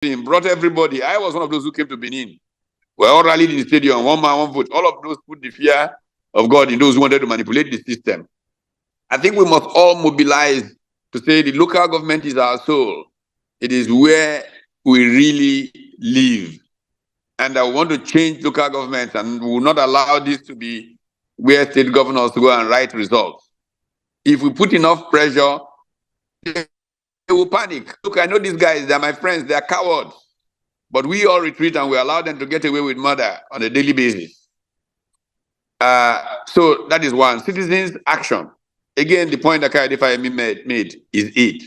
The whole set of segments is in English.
brought everybody. I was one of those who came to Benin. We all rallied in the stadium, one man, one vote. All of those put the fear of God in those who wanted to manipulate the system. I think we must all mobilize to say the local government is our soul. It is where we really live. And I want to change local governments, and we will not allow this to be where state governors go and write results. If we put enough pressure, they will panic. Look, I know these guys, they're my friends, they're cowards. But we all retreat and we allow them to get away with murder on a daily basis. So that is one. Citizens' action. Again, the point that Kayode made is it.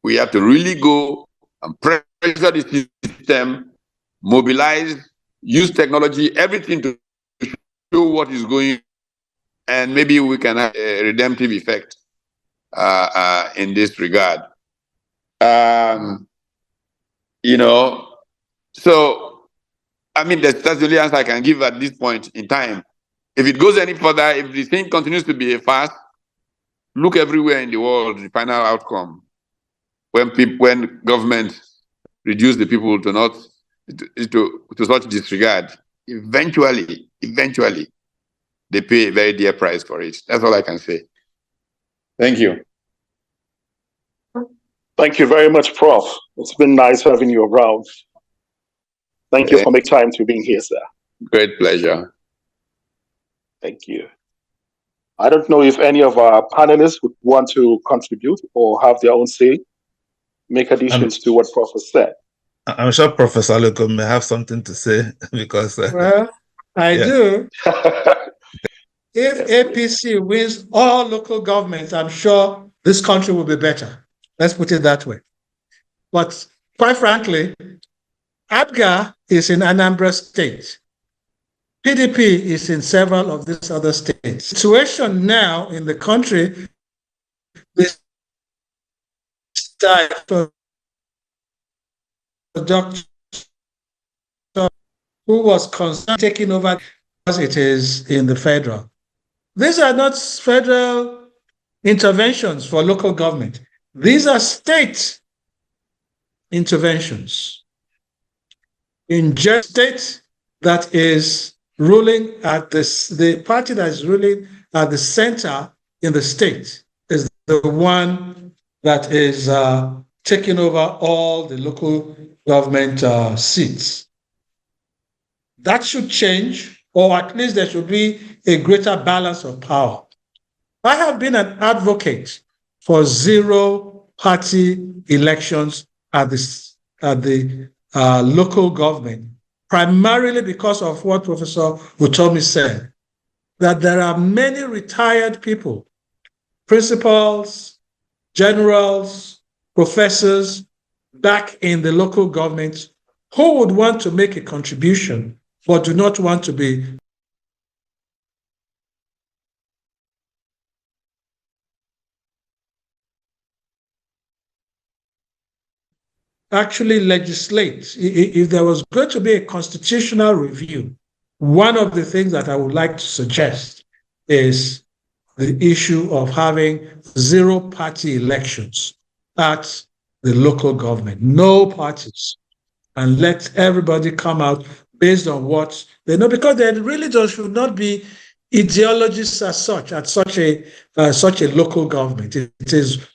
We have to really go and pressure the system, mobilize, use technology, everything to show what is going on, and maybe we can have a redemptive effect in this regard. You know, so, I mean, that's the only answer I can give at this point in time. If it goes any further, if the thing continues to be a fast, look everywhere in the world, the final outcome. When governments reduce the people to such disregard, eventually, they pay a very dear price for it. That's all I can say. Thank you. Thank you very much, Prof. It's been nice having you around. Thank you for making time to being here, sir. Great pleasure. Thank you. I don't know if any of our panelists would want to contribute or have their own say, make additions to what Prof has said. I'm sure Professor Aluko may have something to say because... well, I do. If APC wins all local governments, I'm sure this country will be better. Let's put it that way. But quite frankly, APGA is in Anambra State. PDP is in several of these other states. The situation now in the country, this type of doctor who was concerned taking over as it is in the federal. These are not federal interventions for local government. These are state interventions. In just state that is ruling at this, the party that is ruling at the center in the state is the one that is taking over all the local government seats. That should change, or at least there should be a greater balance of power. I have been an advocate for zero-party elections at the local government, primarily because of what Professor Utomi said, that there are many retired people, principals, generals, professors back in the local government who would want to make a contribution but do not want to be actually legislate. If there was going to be a constitutional review, one of the things that I would like to suggest is the issue of having zero-party elections at the local government, no parties, and let everybody come out based on what they know, because there really should not be ideologies as such at such a local government. It is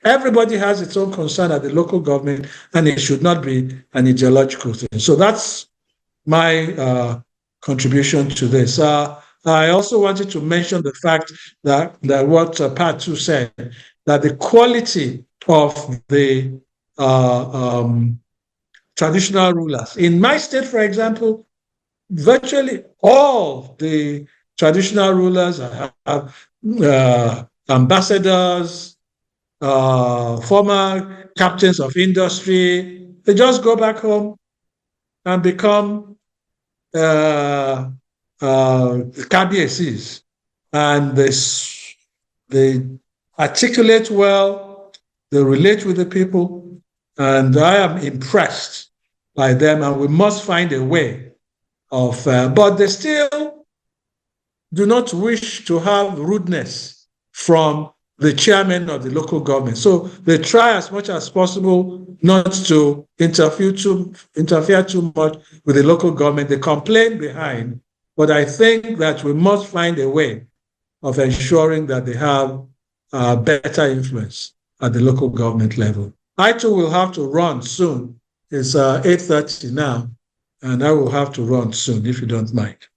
everybody has its own concern at the local government, and it should not be an ideological thing. So that's my contribution to this. I also wanted to mention the fact that what Patu said, that the quality of the traditional rulers. In my state, for example, virtually all the traditional rulers are ambassadors, former captains of industry. They just go back home and become KBSCs, and they articulate well, they relate with the people, and I am impressed by them, and we must find a way of, but they still do not wish to have rudeness from the chairman of the local government. So they try as much as possible not to interfere too much with the local government. They complain behind, but I think that we must find a way of ensuring that they have better influence at the local government level. I too will have to run soon. It's 8:30 now, and I will have to run soon, if you don't mind.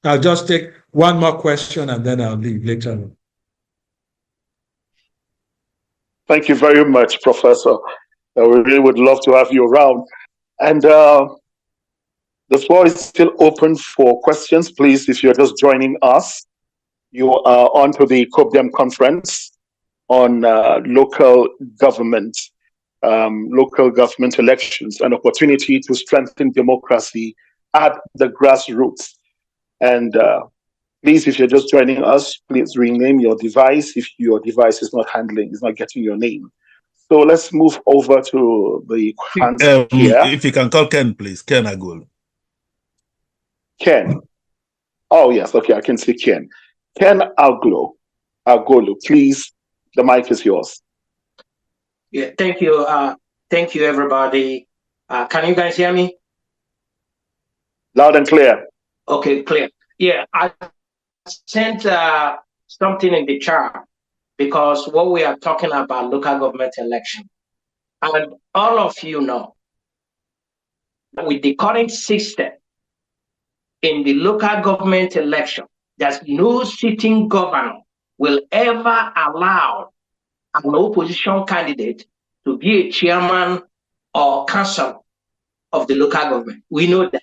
I'll just take one more question and then I'll leave later on. Thank you very much, Professor. We really would love to have you around. And the floor is still open for questions. Please, if you're just joining us, you are on to the COPDEM conference on local government elections, an opportunity to strengthen democracy at the grassroots. And please, if you're just joining us, please rename your device if your device is not getting your name. So let's move over to the hands here. If you can call Ken, please. Ken Agolo. Ken. Oh, yes. Okay, I can see Ken. Ken Agolo, please, the mic is yours. Yeah, thank you. Thank you, everybody. Can you guys hear me? Loud and clear. Okay, clear. Yeah, I sent something in the chat because what we are talking about local government election. And all of you know, with the current system in the local government election, there's no sitting governor will ever allow an opposition candidate to be a chairman or councillor of the local government. We know that.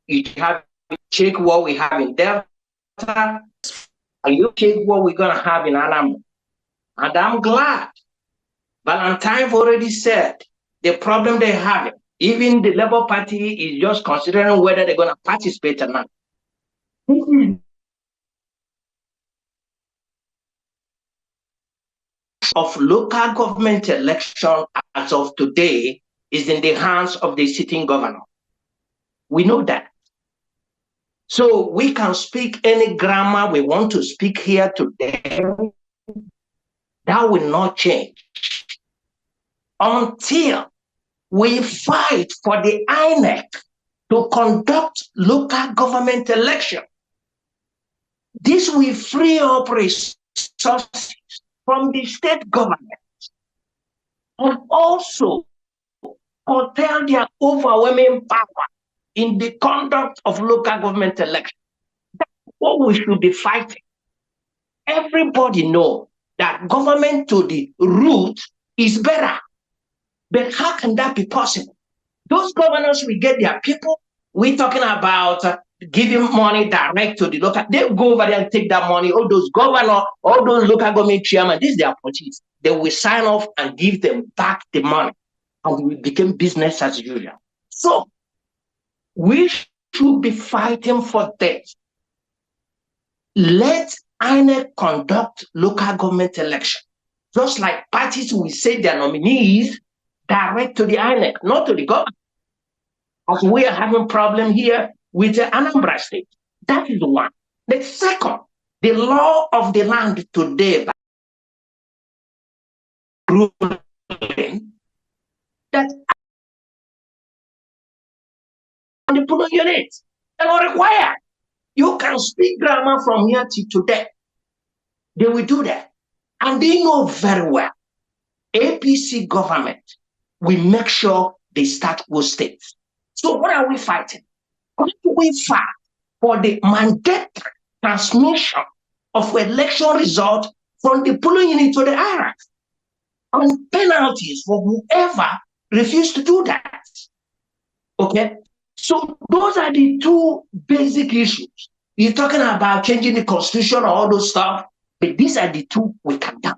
You have to check what we have in Delta, and you check what we're going to have in Anambra. And I'm glad Valentine already said the problem they have. Even the Labour Party is just considering whether they're going to participate or not. Of local government election as of today is in the hands of the sitting governor. We know that. So we can speak any grammar we want to speak here today. That will not change until we fight for the INEC to conduct local government election. This will free up resources from the state government and also curtail their overwhelming power in the conduct of local government election. That's what we should be fighting. Everybody knows that government to the root is better. But how can that be possible? Those governors will get their people. We're talking about giving money direct to the local. They'll go over there and take that money. All those governors, all those local government chairmen, this is their policies. They will sign off and give them back the money. And we became business as usual. So we should be fighting for this. Let INEC conduct local government election. Just like parties will say their nominees direct to the INEC, not to the government. As we are having problem here with the Anambra State. That is one. The second, the law of the land today that on the polling units are not required. You can speak grammar from here to today. They will do that. And they know very well APC government will make sure they start with states. So what are we fighting? What do we fight for the mandatory transmission of election result from the polling unit to the IRAC? And penalties for whoever refused to do that. Okay? So those are the two basic issues. You're talking about changing the constitution or all those stuff, but these are the two we can do.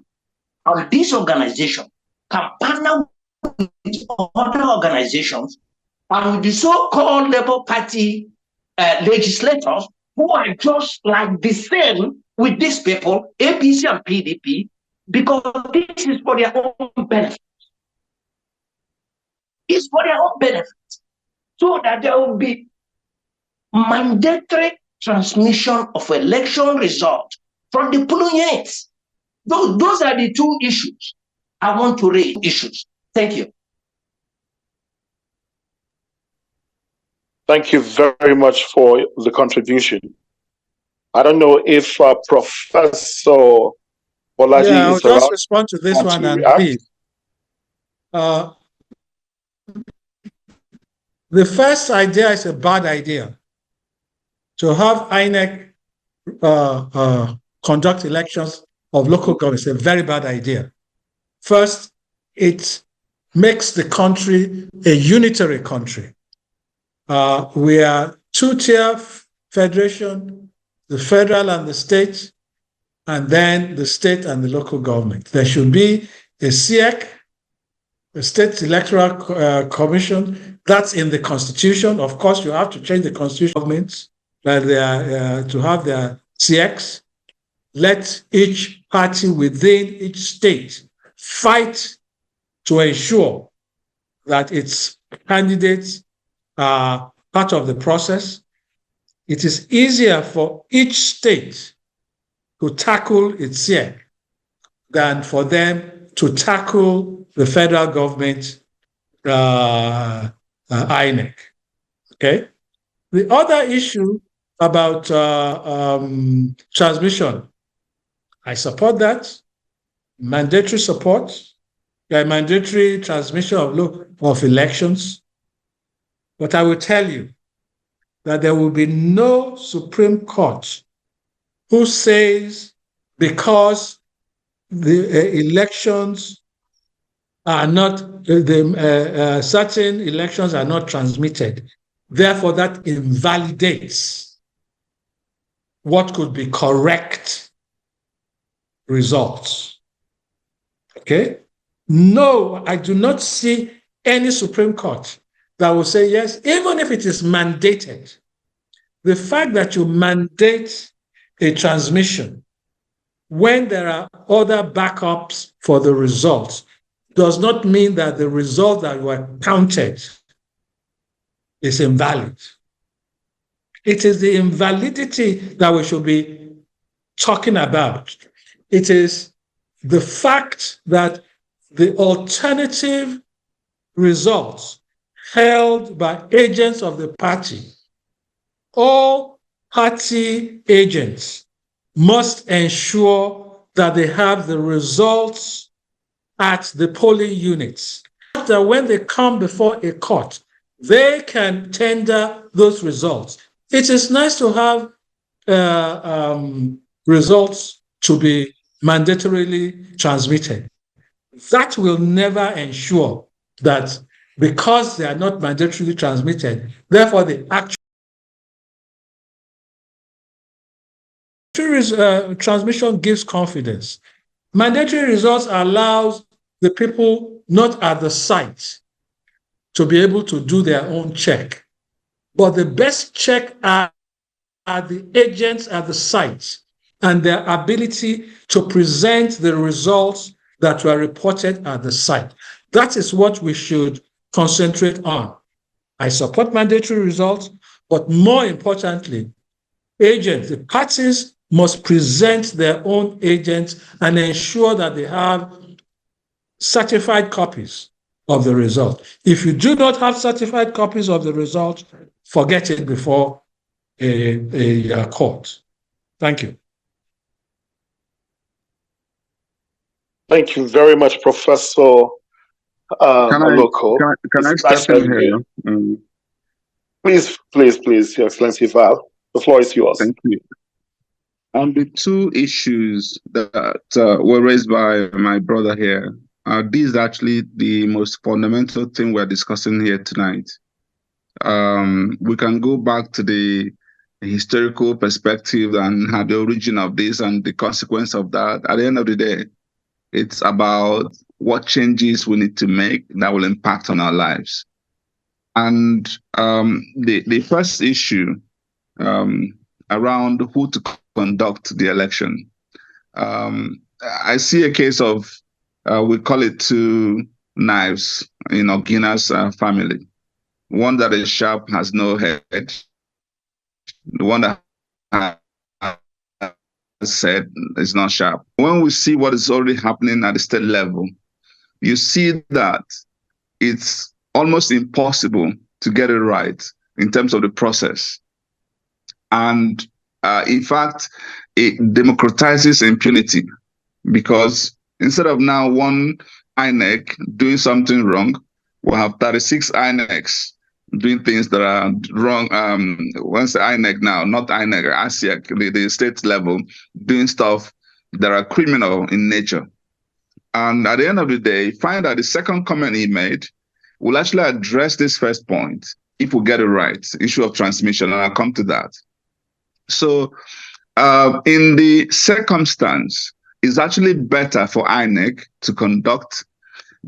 And this organization can partner with other organizations and with the so-called Labour Party legislators who are just like the same with these people, APC and PDP, because this is for their own benefit. It's for their own benefit. So that there will be mandatory transmission of election result from the polling units. Those are the two issues I want to raise. Thank you. Thank you very much for the contribution. I don't know if Professor Bolaji I'll is just around. respond to this one and react. leave. The first idea is a bad idea. To have INEC conduct elections of local government is a very bad idea. First, it makes the country a unitary country. We are two-tier federation, the federal and the state, and then the state and the local government. There should be a SEC, a State Electoral Commission. That's in the Constitution. Of course, you have to change the Constitution governments to have their CX. Let each party within each state fight to ensure that its candidates are part of the process. It is easier for each state to tackle its CX than for them to tackle the federal government, INEC. Okay. The other issue about transmission, I support that. Mandatory support, mandatory transmission of elections. But I will tell you that there will be no Supreme Court who says because the elections are not, certain elections are not transmitted, therefore that invalidates what could be correct results. Okay? No, I do not see any Supreme Court that will say yes, even if it is mandated. The fact that you mandate a transmission when there are other backups for the results does not mean that the result that were counted is invalid. It is the invalidity that we should be talking about. It is the fact that the alternative results held by agents of the party, all party agents must ensure that they have the results at the polling units. That when they come before a court, they can tender those results. It is nice to have results to be mandatorily transmitted. That will never ensure that because they are not mandatorily transmitted, therefore the actual transmission gives confidence. Mandatory results allows the people not at the site to be able to do their own check. But the best check are the agents at the site and their ability to present the results that were reported at the site. That is what we should concentrate on. I support mandatory results, but more importantly, agents, the parties must present their own agents and ensure that they have certified copies of the result. If you do not have certified copies of the result, forget it before a court. Thank you. Thank you very much, Professor Aloko. Can I step in here? Please, Your Excellency Val, the floor is yours. Thank you. On the two issues that were raised by my brother here, this is actually the most fundamental thing we're discussing here tonight. We can go back to the historical perspective and have the origin of this and the consequence of that. At the end of the day, it's about what changes we need to make that will impact on our lives. And the first issue around who to conduct the election, I see a case of, we call it two knives in Ogina's family. One that is sharp has no head. The one that said, is not sharp. When we see what is already happening at the state level, you see that it's almost impossible to get it right in terms of the process. And in fact, it democratizes impunity, because instead of now one INEC doing something wrong, we'll have 36 INECs doing things that are wrong. Once the INEC now, not INEC, ASIAC, the state level, doing stuff that are criminal in nature. And at the end of the day, find out the second comment he made will actually address this first point if we get it right, issue of transmission, and I'll come to that. So in the circumstance, it's actually better for INEC to conduct,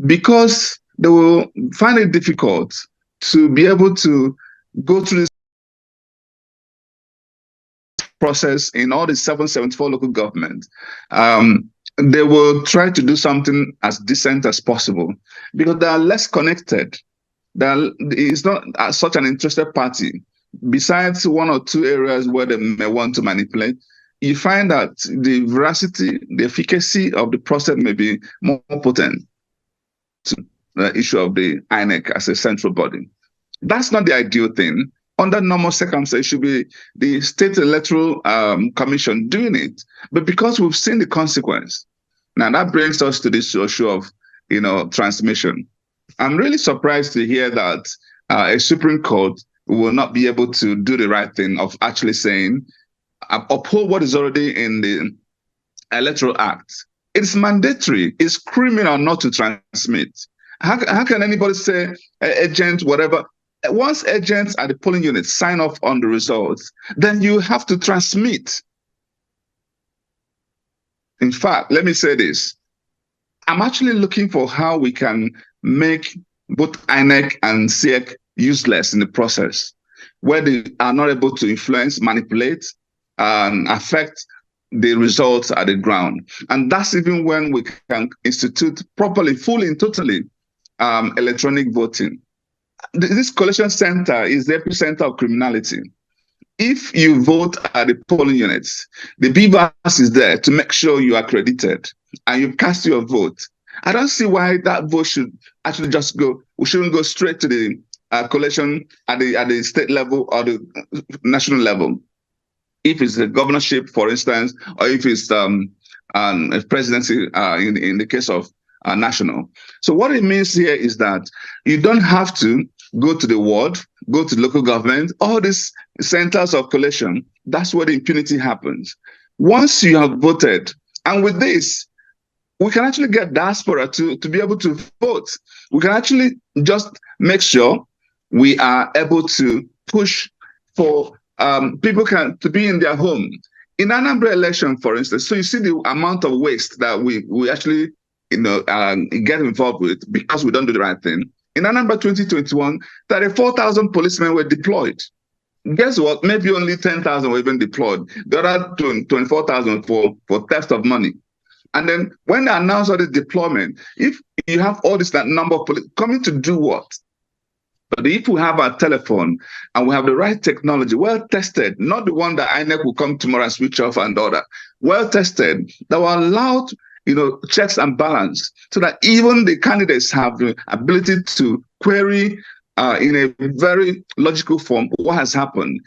because they will find it difficult to be able to go through this process in all the 774 local governments. They will try to do something as decent as possible because they are less connected. It's not such an interested party. Besides one or two areas where they may want to manipulate, you find that the veracity, the efficacy of the process may be more potent to the issue of the INEC as a central body. That's not the ideal thing. Under normal circumstances, it should be the State Electoral Commission doing it. But because we've seen the consequence, now that brings us to this issue of, transmission. I'm really surprised to hear that a Supreme Court will not be able to do the right thing of actually saying, uphold what is already in the Electoral Act. It's mandatory. It's criminal not to transmit. How can anybody say agent, whatever? Once agents at the polling unit sign off on the results, then you have to transmit. In fact, let me say this. I'm actually looking for how we can make both INEC and SEC useless in the process, where they are not able to influence, manipulate, and affect the results at the ground. And that's even when we can institute properly, fully and totally electronic voting. This collection center is the epicenter of criminality. If you vote at the polling units, the BVAS is there to make sure you are accredited and you cast your vote. I don't see why that vote should actually just go. We shouldn't go straight to the collection at the state level or the national level. If it's the governorship, for instance, or if it's a presidency in the case of national. So what it means here is that you don't have to go to the ward, go to the local government, all these centers of collation. That's where the impunity happens. Once you have voted, and with this, we can actually get diaspora to be able to vote. We can actually just make sure we are able to push for people to be in their home. In Anambra election, for instance, so you see the amount of waste that we actually get involved with because we don't do the right thing. In Anambra 2021, 34,000 policemen were deployed. Guess what? Maybe only 10,000 were even deployed. The other 24,000 for theft of money. And then when they announce all this deployment, if you have all this number of police coming to do what? But if we have our telephone and we have the right technology, well tested, not the one that INEC will come tomorrow and switch off and order, well tested, that will allow checks and balance so that even the candidates have the ability to query in a very logical form what has happened.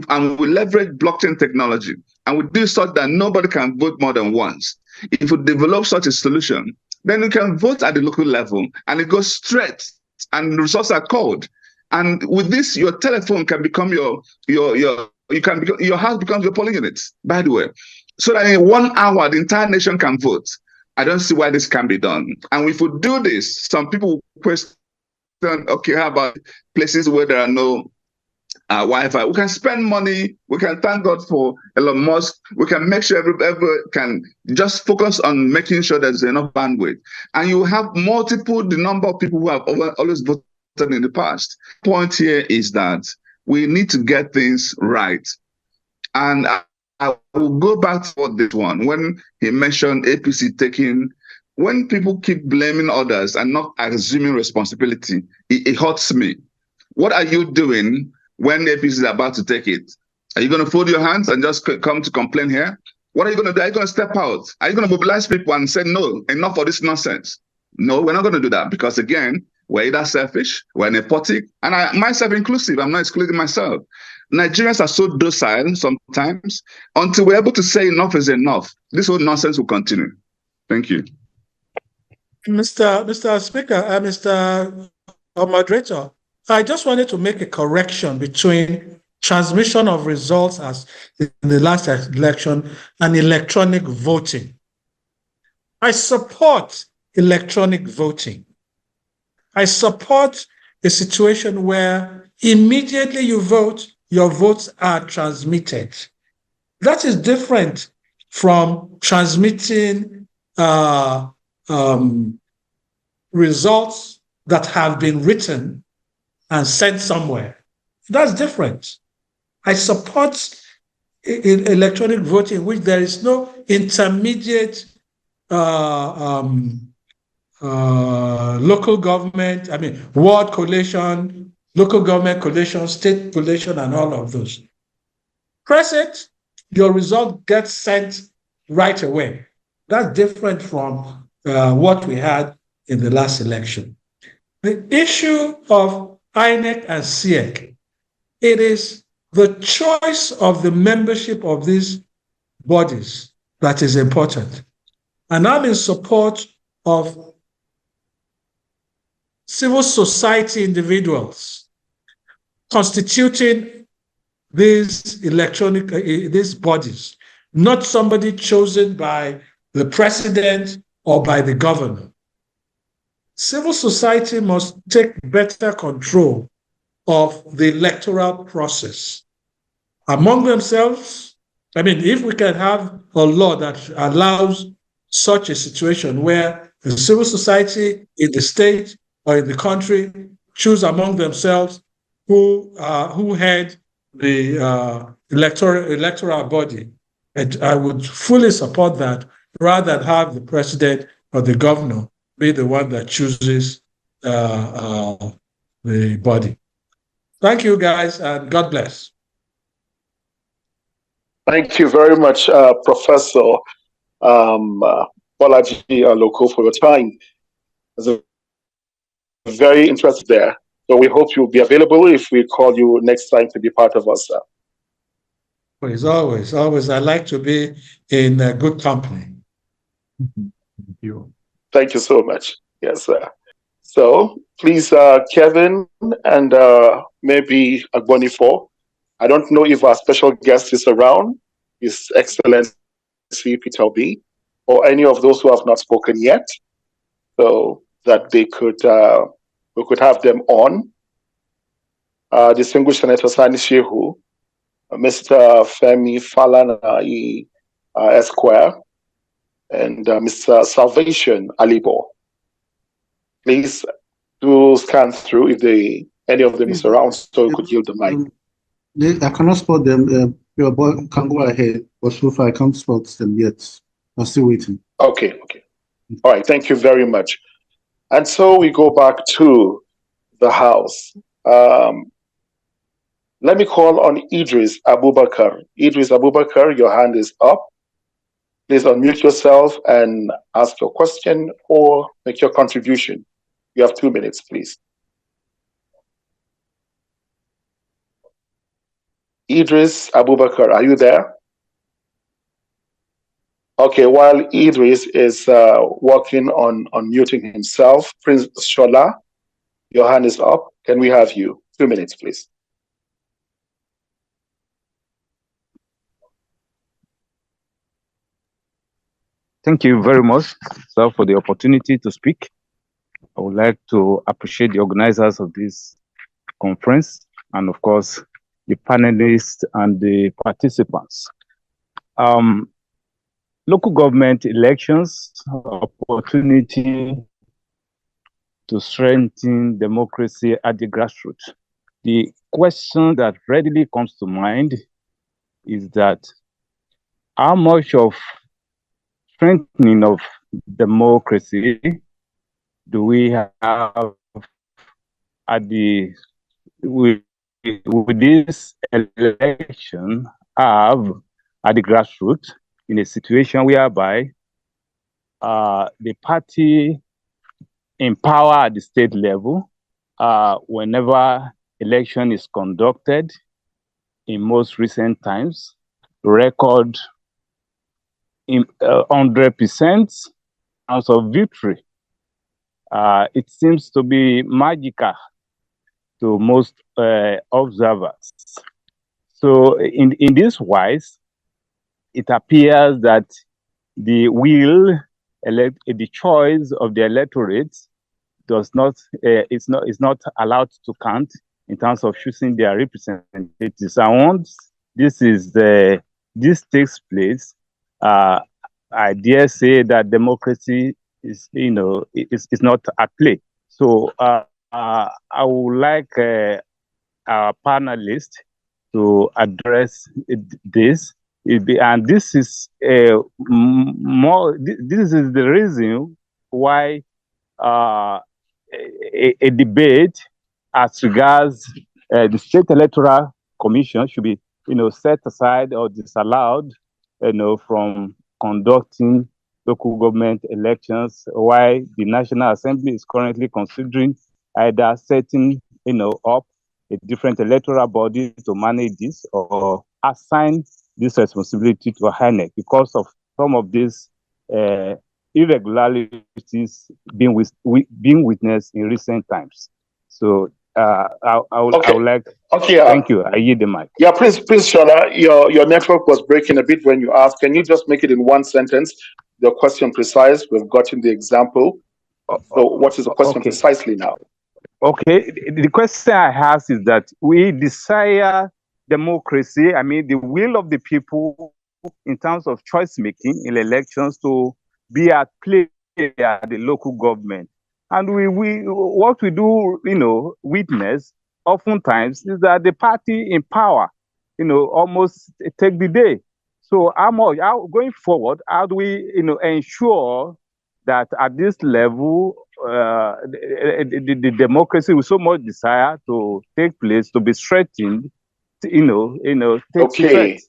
And we leverage blockchain technology and we do such that nobody can vote more than once. If we develop such a solution, then you can vote at the local level and it goes straight and the results are called. And with this, your telephone can become your house becomes your polling unit, by the way. So that in 1 hour, the entire nation can vote. I don't see why this can be done. And if we do this, some people question, okay, how about places where there are no Wi-Fi? We can spend money. We can thank God for Elon Musk. We can make sure everybody can just focus on making sure there's enough bandwidth. And you have the number of people who have always voted in the past. The point here is that we need to get things right. And I will go back to this one. When he mentioned APC taking, when people keep blaming others and not assuming responsibility, it hurts me. What are you doing when APC is about to take it? Are you going to fold your hands and just come to complain here? What are you going to do? Are you going to step out? Are you going to mobilize people and say, no, enough of this nonsense? No, we're not going to do that because, again, we're either selfish, we're nepotic, and myself inclusive, I'm not excluding myself. Nigerians are so docile sometimes. Until we're able to say enough is enough, this whole nonsense will continue. Thank you. Mr. Speaker, Mr. Moderator, I just wanted to make a correction between transmission of results as in the last election and electronic voting. I support electronic voting. I support a situation where immediately you vote, your votes are transmitted. That is different from transmitting results that have been written and sent somewhere. That's different. I support electronic voting in which there is no intermediate local government, ward collation, local government collation, state collation, and all of those. Press it, your result gets sent right away. That's different from what we had in the last election. The issue of INEC and CIEC, it is the choice of the membership of these bodies that is important. And I'm in support of civil society individuals constituting these these bodies, not somebody chosen by the president or by the governor. Civil society must take better control of the electoral process among themselves. If we can have a law that allows such a situation where the civil society in the state or in the country choose among themselves who head the electoral body, and I would fully support that rather than have the president or the governor be the one that chooses the body. Thank you, guys, and God bless. Thank you very much, Professor Bolaji Aloko, for your time. There's a very interesting there. So we hope you'll be available if we call you next time to be part of us. Always. I like to be in good company. Thank you. Thank you so much. Yes, sir. So please, Kevin and maybe Agbonifo. I don't know if our special guest is around, His Excellency Peter B, or any of those who have not spoken yet, so that they could we could have them on. Distinguished Senator Sani Shehu, Mr. Femi Falana Esquire, and Mr. Salvation Alibo. Please do scan through if any of them is around, so we could yield the mic. I cannot spot them. Your boy can go ahead, but so far I can't spot them yet. I'm still waiting. Okay. All right, thank you very much. And so we go back to the House. Let me call on Idris Abubakar. Idris Abubakar, your hand is up. Please unmute yourself and ask your question or make your contribution. You have 2 minutes, please. Idris Abubakar, are you there? Okay, while Idris is working on muting himself, Prince Shola, your hand is up. Can we have you? 2 minutes, please. Thank you very much, sir, for the opportunity to speak. I would like to appreciate the organizers of this conference and, of course, the panelists and the participants. Local government elections, opportunity to strengthen democracy at the grassroots. The question that readily comes to mind is that how much of strengthening of democracy do we have at the with this election, have at the grassroots in a situation whereby the party in power at the state level, whenever election is conducted, in most recent times, record in 100% chance of victory. It seems to be magical to most observers. So in this wise, it appears that the the choice of the electorate is not allowed to count in terms of choosing their representatives. And once this takes place, I dare say that democracy is not at play. So I would like our panelists to address this. And this is this is the reason why a debate as regards the State Electoral Commission should be, set aside or disallowed, from conducting local government elections, while the National Assembly is currently considering either setting, up a different electoral body to manage this or assign this responsibility to INEC because of some of these irregularities being witnessed in recent times. So I would like. Okay. Thank you. I yield the mic. Yeah, please, Shola. Your network was breaking a bit when you asked. Can you just make it in one sentence? The question precise. We've gotten the example. So, what is the question precisely now? Okay. The question I ask is that we desire democracy. I mean, the will of the people in terms of choice making in elections to be at play at the local government. And what we do, witness oftentimes is that the party in power, almost take the day. So going forward, how do we, ensure that at this level, the democracy with so much desire to take place, to be strengthened, takes effect?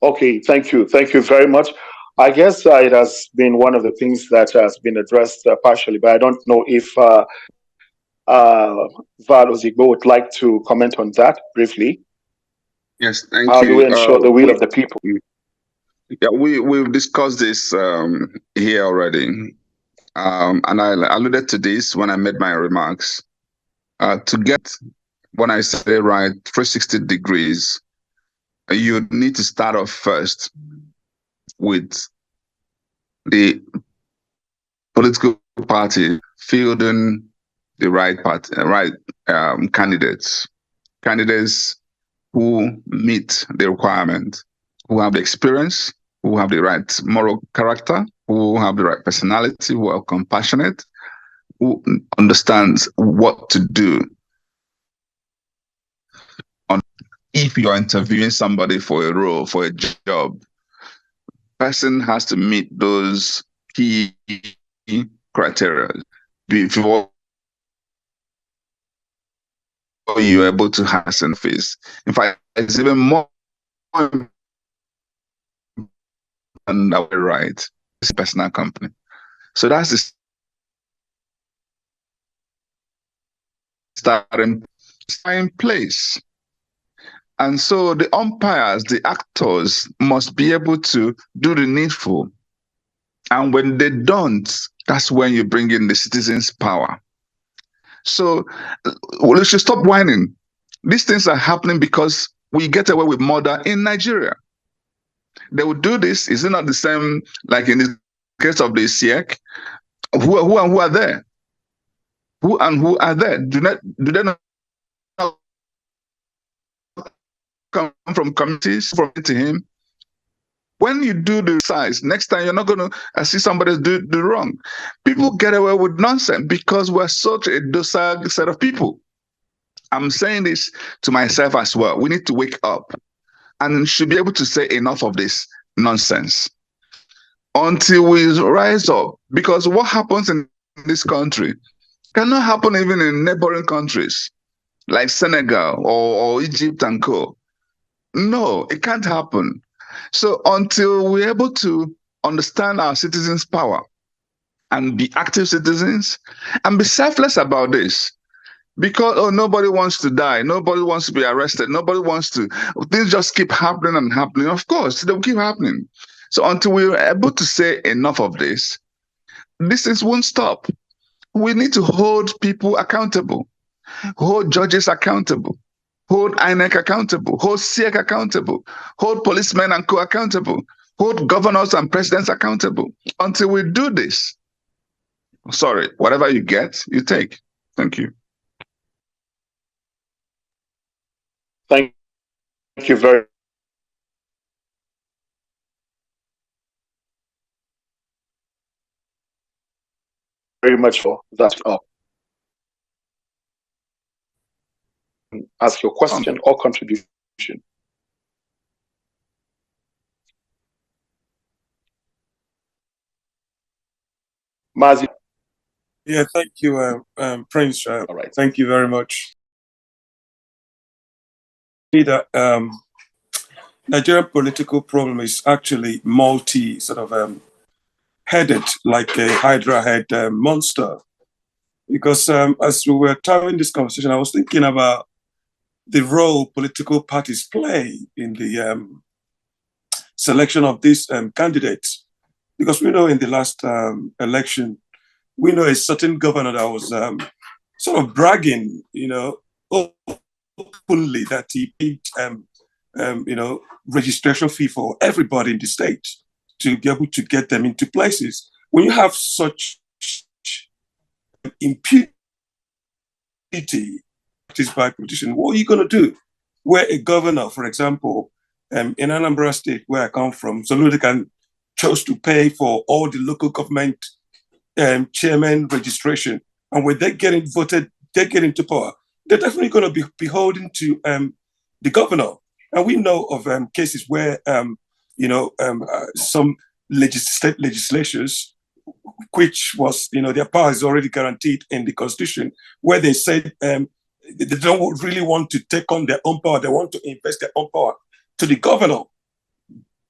Okay, thank you very much. I guess it has been one of the things that has been addressed partially, but I don't know if Val Ozigbo would like to comment on that briefly. Yes, thank you. How do we ensure the will of the people? Yeah, we've discussed this here already, and I alluded to this when I made my remarks. To get, when I say 360 degrees, you need to start off first with the political party fielding the right candidates who meet the requirement, who have the experience, who have the right moral character, who have the right personality, who are compassionate, who understands what to do. If you are interviewing somebody for a role, for a job, person has to meet those key criteria before you're able to have an face. In fact, it's even more than that, right? It's a personal company. So that's the starting place. And so the umpires, the actors must be able to do the needful. And when they don't, that's when you bring in the citizens' power. So we should stop whining. These things are happening because we get away with murder in Nigeria. They will do this. Is it not the same like in the case of the SIEC? Who are there? Who are there? Do they not come from committees to him? When you do the size, next time you're not going to see somebody do the wrong. People get away with nonsense because we're such a docile set of people. I'm saying this to myself as well. We need to wake up and should be able to say enough of this nonsense until we rise up. Because what happens in this country cannot happen even in neighboring countries. like Senegal or Egypt and co. No, it can't happen. So until we're able to understand our citizens' power and be active citizens and be selfless about this, because nobody wants to die, nobody wants to be arrested, nobody wants to, things just keep happening and happening. Of course, they'll keep happening. So until we're able to say enough of this, this won't stop. We need to hold people accountable, hold judges accountable, hold INEC accountable, hold SEC accountable, hold policemen and co accountable, hold governors and presidents accountable. Until we do this, sorry, whatever you get, you take. Thank you. Thank you very much for that. Ask your question or contribution. Mazi. Yeah, thank you, Prince. All right. Thank you very much. That Nigerian political problem is actually multi headed, like a Hydra head monster. Because as we were having this conversation, I was thinking about the role political parties play in the selection of these candidates. Because we know in the last election, we know a certain governor that was sort of bragging, openly that he paid, registration fee for everybody in the state to be able to get them into places. When you have such impunity practiced by politicians, what are you going to do? Where a governor, for example, in Anambra State, where I come from, Soludo chose to pay for all the local government chairman registration, and when they get voted, they get into power, they're definitely going to be beholden to the governor. And we know of cases where some state legislatures, which was their power is already guaranteed in the Constitution, where they said they don't really want to take on their own power, they want to invest their own power to the governor,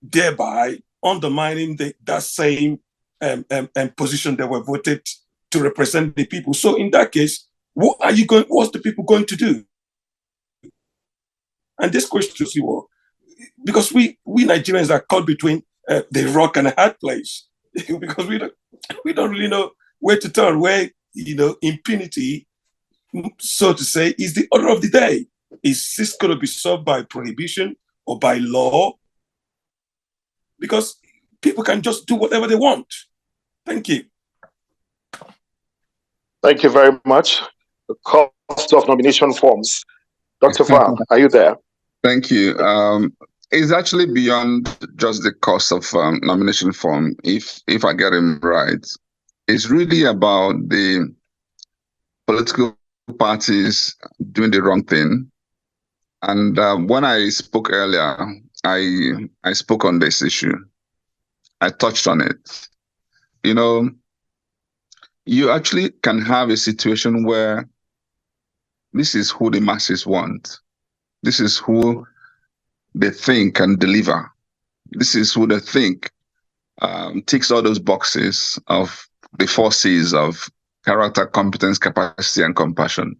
thereby undermining that same position that were voted to represent the people. So in that case, what's the people going to do? And this question, because we Nigerians are caught between the rock and a hard place, because we don't really know where to turn, where impunity, so to say, is the order of the day. Is this going to be solved by prohibition or by law? Because people can just do whatever they want. Thank you. Thank you very much. The cost of nomination forms. Dr. Van, are you there? Thank you. It's actually beyond just the cost of nomination form, if I get him right. It's really about the political parties doing the wrong thing. And when I spoke earlier, I spoke on this issue. I touched on it. You actually can have a situation where this is who the masses want. This is who they think can deliver. This is who they think ticks all those boxes of the 4 C's of character, competence, capacity, and compassion.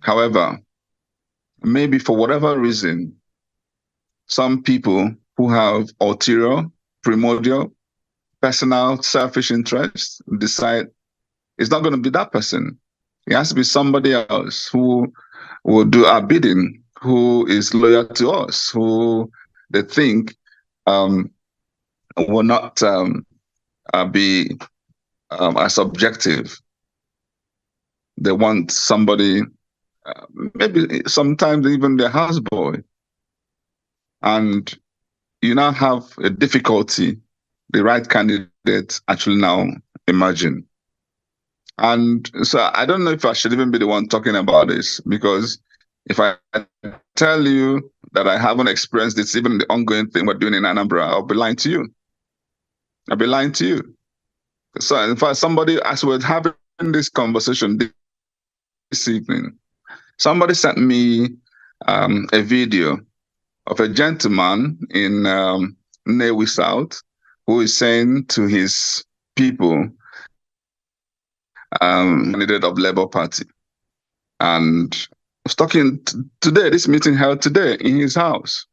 However, maybe for whatever reason, some people who have ulterior, primordial, personal, selfish interests decide it's not going to be that person. It has to be somebody else who will do our bidding, who is loyal to us, who they think will not be as objective. They want somebody, maybe sometimes even their houseboy. And you now have a difficulty, the right candidate actually now emerging. And so I don't know if I should even be the one talking about this, because if I tell you that I haven't experienced this, even the ongoing thing we're doing in Anambra, I'll be lying to you. I'll be lying to you. So in fact, somebody, as we're having this conversation this evening, Somebody sent me a video of a gentleman in Newi South who is saying to his people, candidate of Labour Party. And I was talking today, this meeting held today in his house.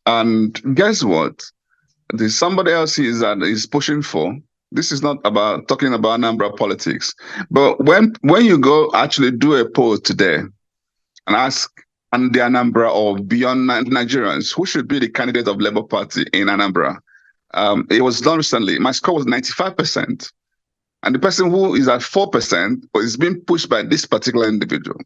And guess what? There's somebody else is pushing for. This is not about talking about Anambra politics. But when you go actually do a poll today and ask and the Anambra or beyond Nigerians, who should be the candidate of Labour Party in Anambra? It was done recently. My score was 95%. And the person who is at 4% is being pushed by this particular individual.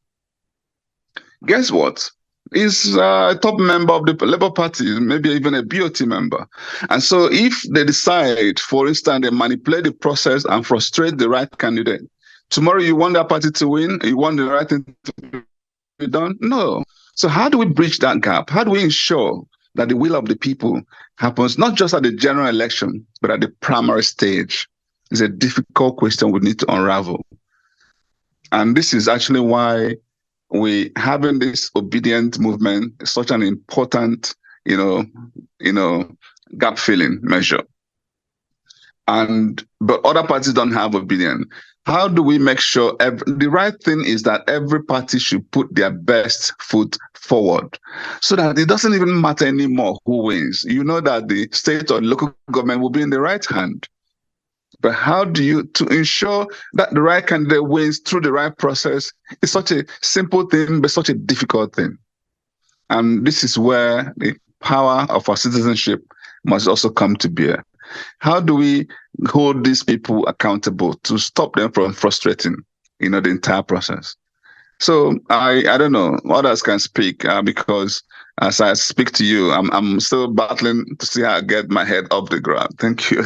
Guess what? He's a top member of the Labour Party, maybe even a BOT member. And so if they decide, for instance, they manipulate the process and frustrate the right candidate, tomorrow you want that party to win? You want the right thing to be done? No. So how do we bridge that gap? How do we ensure that the will of the people happens not just at the general election, but at the primary stage? It's a difficult question we need to unravel. And this is actually why we having this Obidient movement is such an important, gap filling measure. But other parties don't have Obidient. How do we make sure the right thing is that every party should put their best foot forward so that it doesn't even matter anymore who wins? You know that the state or local government will be in the right hand. But how do you, to ensure that the right candidate wins through the right process, is such a simple thing, but such a difficult thing. And this is where the power of our citizenship must also come to bear. How do we hold these people accountable to stop them from frustrating, the entire process? So I don't know, others can speak because as I speak to you, I'm still battling to see how I get my head off the ground. Thank you.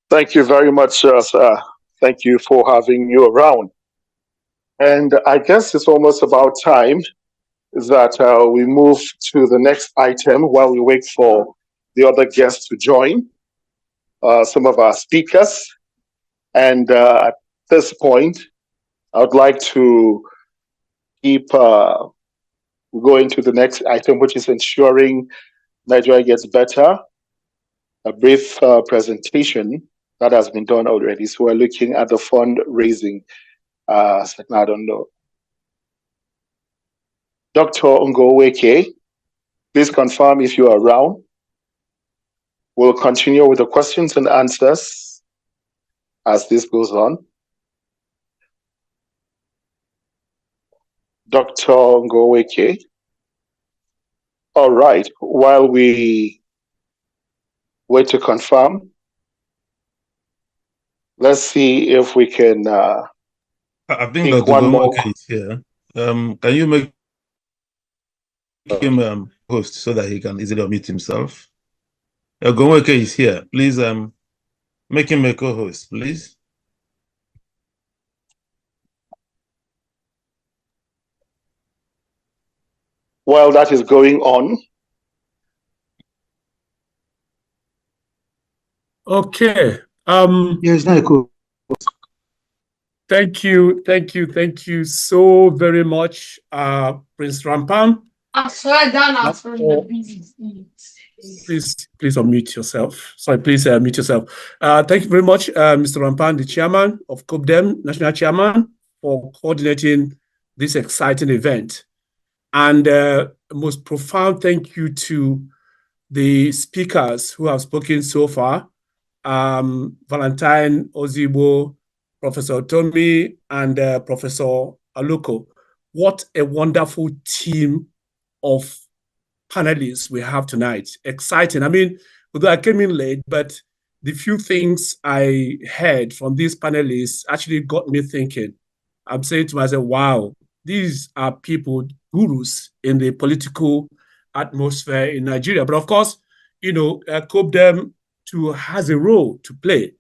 Thank you very much, sir. Thank you for having you around. And I guess it's almost about time that we move to the next item while we wait for the other guests to join, some of our speakers. And at this point, I would like to keep going to the next item, which is ensuring Nigeria gets better. A brief presentation that has been done already. So we're looking at the fundraising segment. I don't know. Dr. Ngoweke, please confirm if you are around. We'll continue with the questions and answers as this goes on. Dr. Ngoweke. All right, while we wait to confirm, let's see if we can I think that one more is here. Can you make him host so that he can easily unmute himself? Gonweke is here. Please make him a co-host, please. While that is going on. Okay. It's not cool. Thank you so very much, Prince Rampam. Please unmute yourself. Sorry, please mute yourself. Thank you very much, Mr. Rampam, the chairman of COPDEM, national chairman, for coordinating this exciting event. And most profound thank you to the speakers who have spoken so far, Valentine Ozigbo, Professor Tomi, and Professor Aluko. What a wonderful team of panelists we have tonight. Exciting. I mean, although I came in late, but the few things I heard from these panelists actually got me thinking. I'm saying to myself, wow, these are people, gurus in the political atmosphere in Nigeria. But of course, COPDEM too has a role to play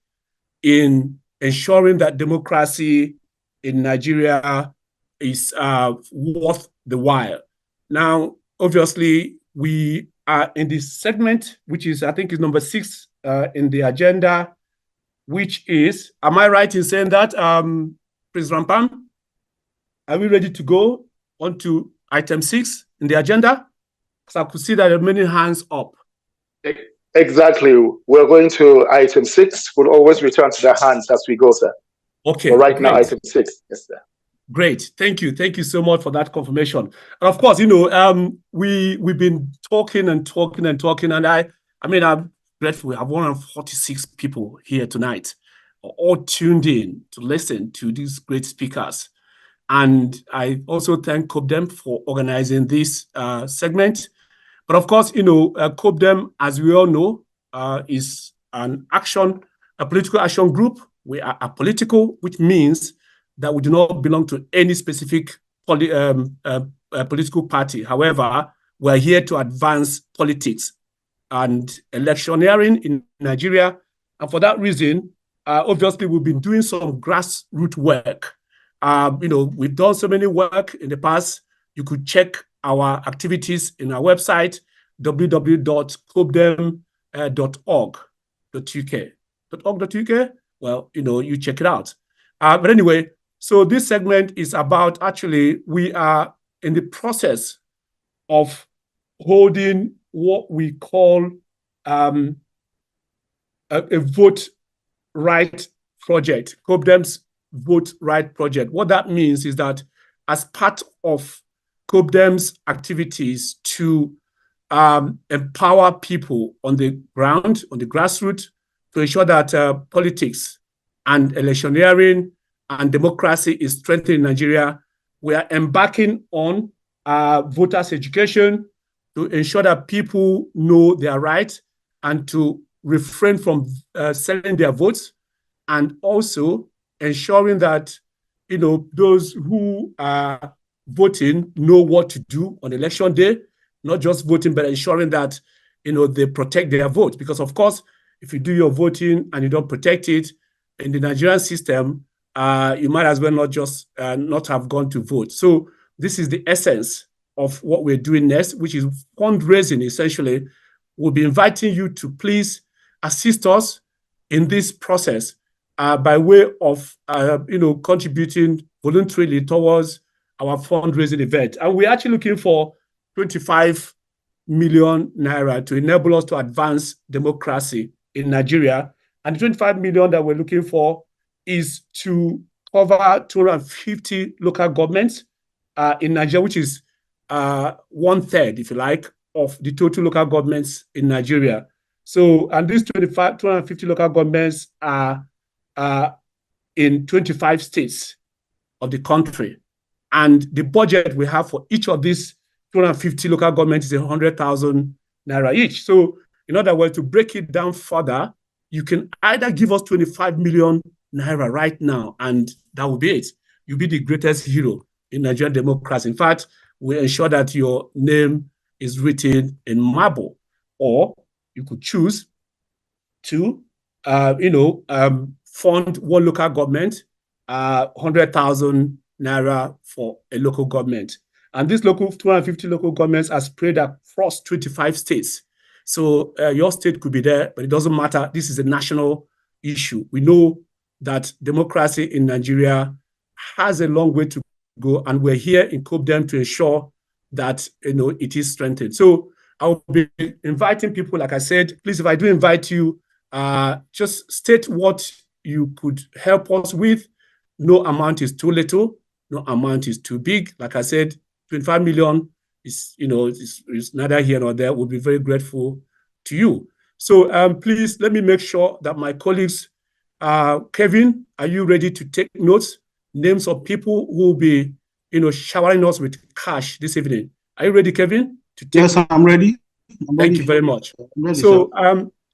in ensuring that democracy in Nigeria is worth the while. Now, obviously, we are in this segment, which is, I think, is number 6 in the agenda, which is, am I right in saying that, Please, Rampam, are we ready to go on to item 6 in the agenda? Because I could see that there are many hands up. Exactly. We're going to item 6. We'll always return to the hands as we go, sir. Okay. But right now, item 6. Yes, sir. Great. Thank you. Thank you so much for that confirmation. And of course, you know, we've been talking, and I mean, I'm grateful. We have 146 people here tonight, all tuned in to listen to these great speakers. And I also thank COPDEM for organizing this segment. But of course, you know, COPDEM, as we all know, is a political action group. We are apolitical, which means that we do not belong to any specific political party. However, we're here to advance politics and electioneering in Nigeria. And for that reason, obviously, we've been doing some grassroots work. You know, we've done so many work in the past. You could check our activities in our website, www.copdem.org.uk. Well, you know, you check it out. But anyway, so this segment is about, actually, we are in the process of holding what we call a vote right project, COPDEM's vote right project. What that means is that as part of COPDEM's activities to empower people on the ground, on the grassroots, to ensure that politics and electioneering and democracy is strengthened in Nigeria, we are embarking on voters' education to ensure that people know their rights and to refrain from selling their votes, and also ensuring that, you know, those who are voting know what to do on election day, not just voting, but ensuring that, you know, they protect their vote. Because of course, if you do your voting and you don't protect it in the Nigerian system, you might as well not just not have gone to vote. So this is the essence of what we're doing next, which is fundraising. Essentially, we'll be inviting you to please assist us in this process by way of you know, contributing voluntarily towards our fundraising event. And we're actually looking for 25 million naira to enable us to advance democracy in Nigeria. And the 25 million that we're looking for is to cover 250 local governments in Nigeria, which is 1/3, if you like, of the total local governments in Nigeria. So, and these 250 local governments are in 25 states of the country. And the budget we have for each of these 250 local governments is 100,000 naira each. So, in other words, to break it down further, you can either give us 25 million naira right now, and that will be it. You'll be the greatest hero in Nigerian democracy. In fact, we ensure that your name is written in marble. Or you could choose to, you know, fund one local government, 100,000 naira for a local government. And these local 250 local governments are spread across 25 states. So your state could be there, but it doesn't matter. This is a national issue. We know that democracy in Nigeria has a long way to go, and we're here in COPDEM to ensure that, you know, it is strengthened. So I'll be inviting people, like I said. Please, if I do invite you, just state what you could help us with. No amount is too little, no amount is too big. Like I said, 25 million is, you know, is neither here nor there. We'll be very grateful to you. So please let me make sure that my colleagues, Kevin, are you ready to take notes? Names of people who will be, you know, showering us with cash this evening. Are you ready, Kevin? Yes, I'm ready. Thank you very much. So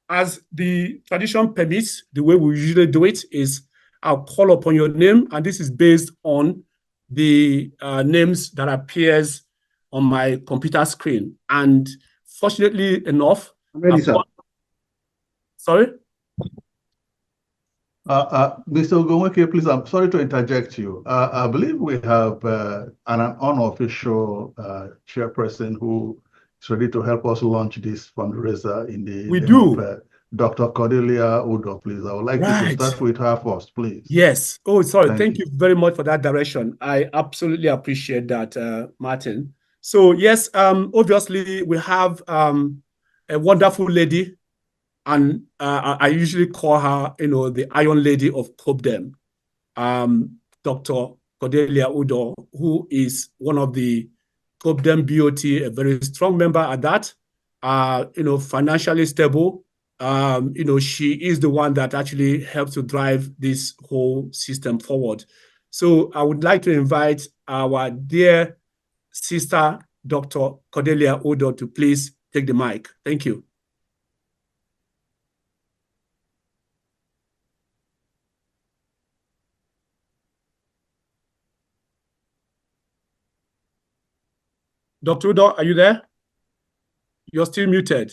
as the tradition permits, the way we usually do it is I'll call upon your name, and this is based on the names that appears on my computer screen. And fortunately enough, I'm ready, sir. Sorry? Mr. Ogumweke, please, I'm sorry to interject you. I believe we have an unofficial chairperson who is ready to help us launch this fundraiser in the Dr. Cordelia Udo, please. I would like you to start with her first, please. Yes. Oh, sorry. Thank Thank you very much for that direction. I absolutely appreciate that, Martin. So yes, obviously we have a wonderful lady, and I usually call her, the Iron Lady of COPDEM, Dr. Cordelia Udo, who is one of the COPDEM BOT, a very strong member at that, financially stable. She is the one that actually helps to drive this whole system forward. So I would like to invite our dear sister, Dr. Cordelia Udo, to please take the mic. Thank you. Dr. Udo, are you there? You're still muted.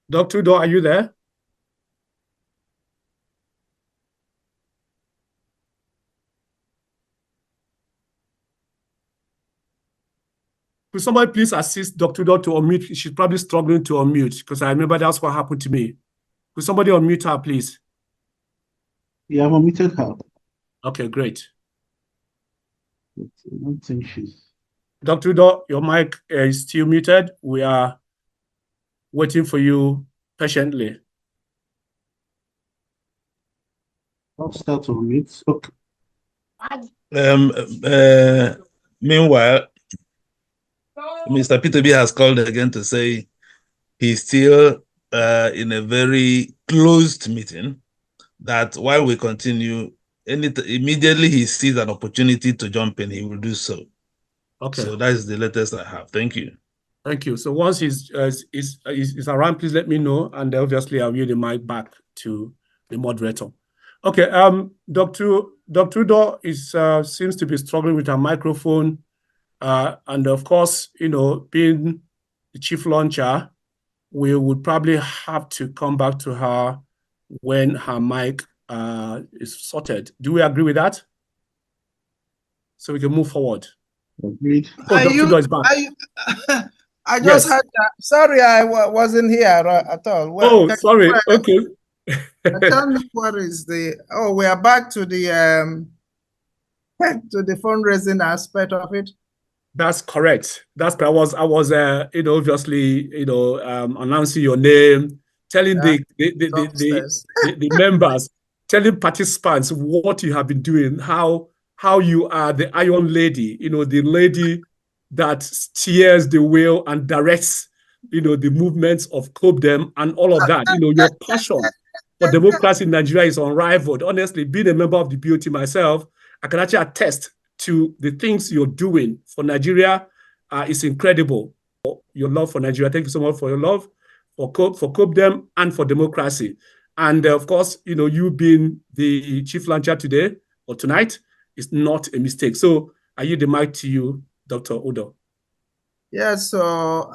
Dr. Udo, are you there? Could somebody please assist Dr. Udo to unmute? She's probably struggling to unmute, because I remember that's what happened to me. Could somebody unmute her, please? Yeah, I've unmuted her. Okay, great. I don't think she's... Dr. Udo, your mic is still muted. We are waiting for you patiently. I'll start to unmute. Okay. Meanwhile, Mr. Peterby has called again to say he's still in a very closed meeting, that while we continue, immediately he sees an opportunity to jump in, he will do so. Okay. So that is the latest I have. Thank you. Thank you. So once he's around, please let me know, and obviously I'll yield the mic back to the moderator. Okay. Dr. Udo seems to be struggling with her microphone, and of course, being the chief launcher, we would probably have to come back to her when her mic is sorted. Do we agree with that? So we can move forward. Agreed. Oh, Dr. Udo is back. I just had that. Sorry, I wasn't here at all. Well, sorry. Okay. Tell me what is the... Oh, we are back to the fundraising aspect of it. That's correct. I was obviously announcing your name, telling the members, telling participants what you have been doing, how you are the Iron Lady, the lady that steers the wheel and directs, the movements of COPDEM and all of that. Your passion for democracy in Nigeria is unrivaled. Honestly, being a member of the BOT myself, I can actually attest to the things you're doing for Nigeria. Is incredible. Your love for Nigeria. Thank you so much for your love for COPDEM and for democracy. And of course, you being the chief launcher today or tonight is not a mistake. So I yield the mic to you, Dr. Udo. Yeah, so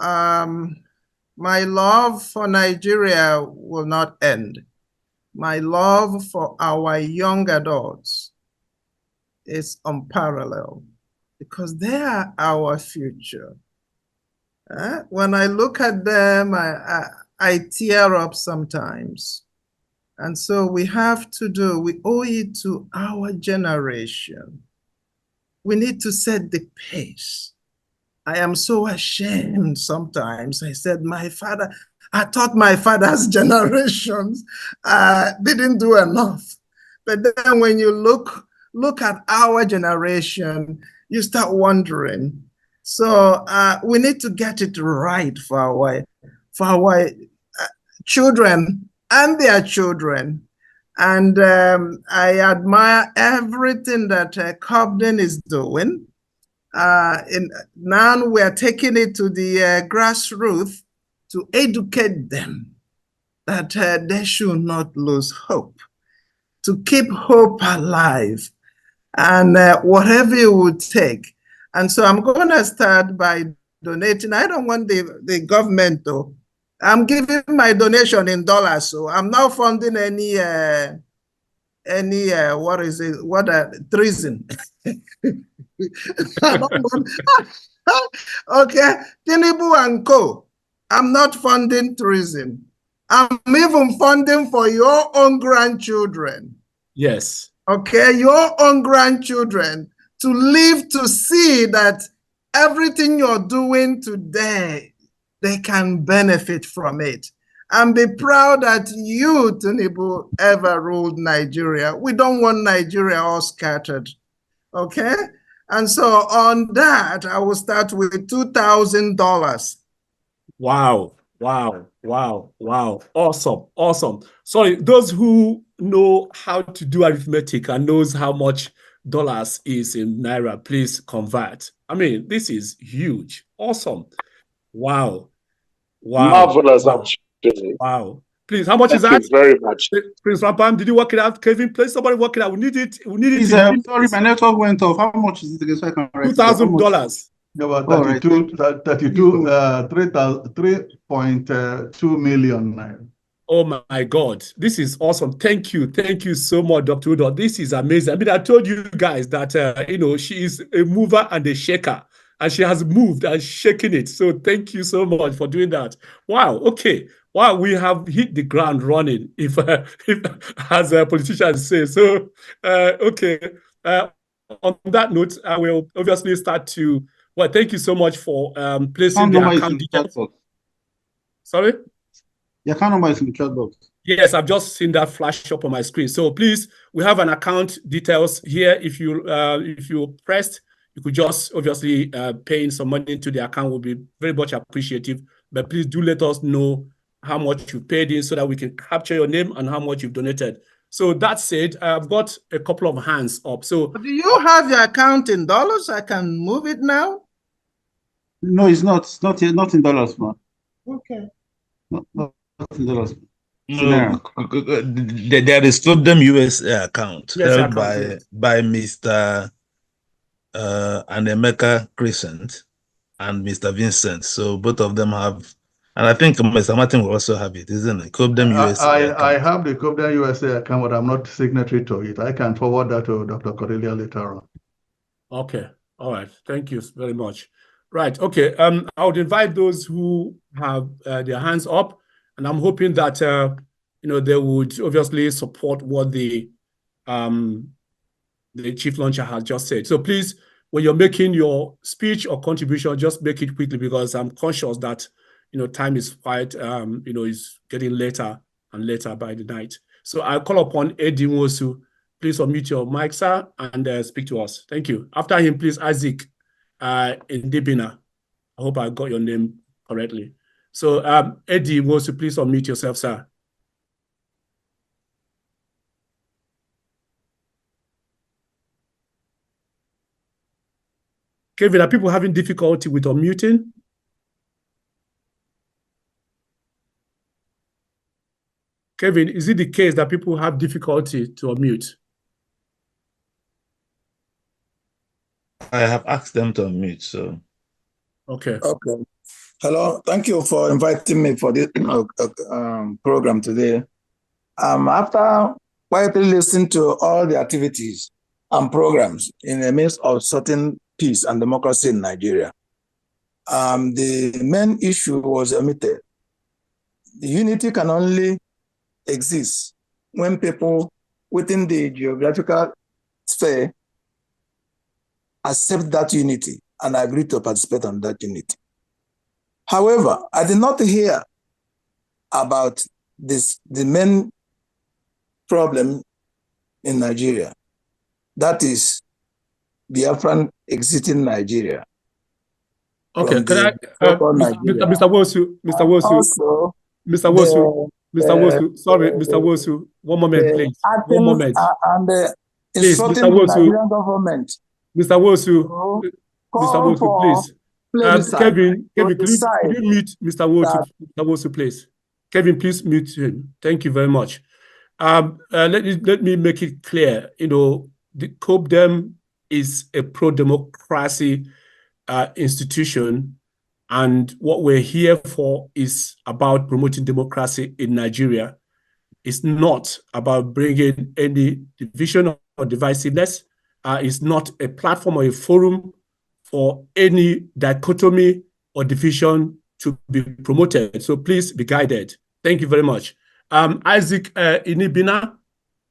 my love for Nigeria will not end. My love for our young adults is unparalleled, because they are our future. When I look at them, I tear up sometimes. And so we owe it to our generation. We need to set the pace. I am so ashamed sometimes. I said, I thought my father's generations didn't do enough. But then when you look at our generation, you start wondering. So we need to get it right for our children and their children. And I admire everything that COPDEM is doing. Now we are taking it to the grassroots to educate them that they should not lose hope, to keep hope alive, and whatever it would take. And so I'm going to start by donating. I don't want the government though. I'm giving my donation in dollars, so I'm not funding any treason. I don't want. Okay, Tinubu and Co. I'm not funding tourism. I'm even funding for your own grandchildren. Yes. Okay, your own grandchildren to live to see that everything you're doing today, they can benefit from it. And be proud that you, Tinubu, ever ruled Nigeria. We don't want Nigeria all scattered. Okay? And so on that, I will start with $2,000. Wow. Wow. Wow. Wow. Awesome. Awesome. Sorry, those who know how to do arithmetic and knows how much dollars is in Naira, please convert. I mean, this is huge. Awesome. Wow. Wow. Marvelous, Wow. actually. Wow. Please, how much Thank is that? you very much. Prince Rampam, did you work it out? Kevin, please, somebody work it out. We need it. We need it. Sorry, my network went off. How much is it again so I can write it down? $2,000. About Oh, 3.2 million naira. Oh my God, this is awesome. Thank you. Thank you so much, Dr. Udo. This is amazing. I mean, I told you guys that, she is a mover and a shaker, and she has moved and shaken it. So thank you so much for doing that. Wow. Okay. Wow. We have hit the ground running, if as politicians say. So, okay. On that note, I will obviously start to, well, thank you so much for placing the account details. Sorry? Your account number is in the chat box. Yes, I've just seen that flash up on my screen. So please, we have an account details here. If you pressed, you could just obviously pay in some money into the account. Will be very much appreciative. But please do let us know how much you paid in so that we can capture your name and how much you've donated. So that said, I've got a couple of hands up. So do you have your account in dollars? I can move it now. No, it's not. It's not in dollars, man. Okay. Not in dollars. No, there is COPDEM USA account held by Mr. Anemeka Crescent and Mr. Vincent. So both of them have, and I think Mr. Martin will also have it, isn't it? COPDEM USA account. I have the COPDEM USA account, but I'm not signatory to it. I can forward that to Dr. Cordelia later on. Okay. All right. Thank you very much. Right. Okay. I would invite those who have their hands up, and I'm hoping that they would obviously support what the chief launcher has just said. So please, when you're making your speech or contribution, just make it quickly, because I'm conscious that time is quite is getting later and later by the night. So I'll call upon Eddie Nwosu. Please unmute your mic, sir, and speak to us. Thank you. After him, please, Isaac Ndibina. I hope I got your name correctly. So Eddie Nwosu, please unmute yourself, sir. Kevin, are people having difficulty with unmuting? Kevin, is it the case that people have difficulty to unmute? I have asked them to unmute, so. Okay. Okay. Hello. Thank you for inviting me for this program today. After quietly listening to all the activities and programs in the midst of certain peace and democracy in Nigeria, the main issue was omitted. The unity can only exist when people within the geographical sphere accept that unity and agree to participate on that unity. However, I did not hear about the main problem in Nigeria. That is Biafran exiting Nigeria. Okay, can I, Mr. Wosu, sorry, Mr. Wosu, one moment, please. One moment. And please, insulting the Nigerian government. Mr. Wosu, please. Kevin, could you mute Mr. Wosu, please? Kevin, please mute him. Thank you very much. Let me make it clear. The COPDEM is a pro-democracy institution, and what we're here for is about promoting democracy in Nigeria. It's not about bringing any division or divisiveness. is not a platform or a forum for any dichotomy or division to be promoted. So please be guided. Thank you very much. Isaac Inibina,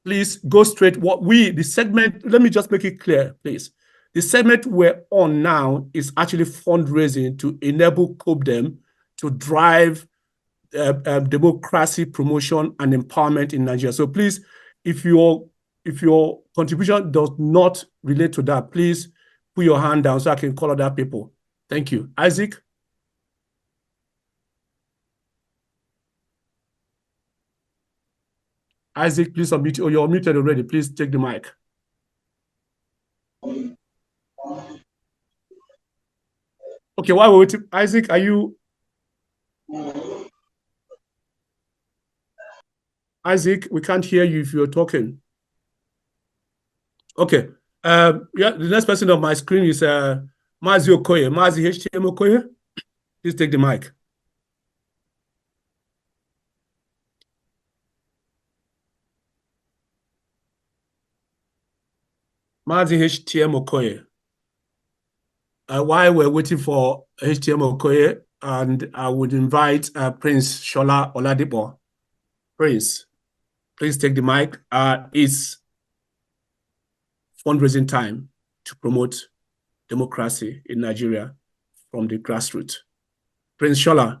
please go straight. The segment, let me just make it clear, please. The segment we're on now is actually fundraising to enable COPDEM to drive democracy promotion and empowerment in Nigeria. So please, if your contribution does not relate to that, please put your hand down so I can call other people. Thank you. Isaac? Isaac, please unmute. Oh, you're muted already. Please take the mic. Okay, while we're waiting, Isaac, are you? Isaac, we can't hear you if you're talking. Okay. Yeah, the next person on my screen is Mazi Okoye. Mazi HTM Okoye, please take the mic. Mazi HTM Okoye. While we're waiting for HTM Okoye, and I would invite Prince Shola Oladipo. Prince, please take the mic. It's fundraising time to promote democracy in Nigeria from the grassroots. Prince Shola.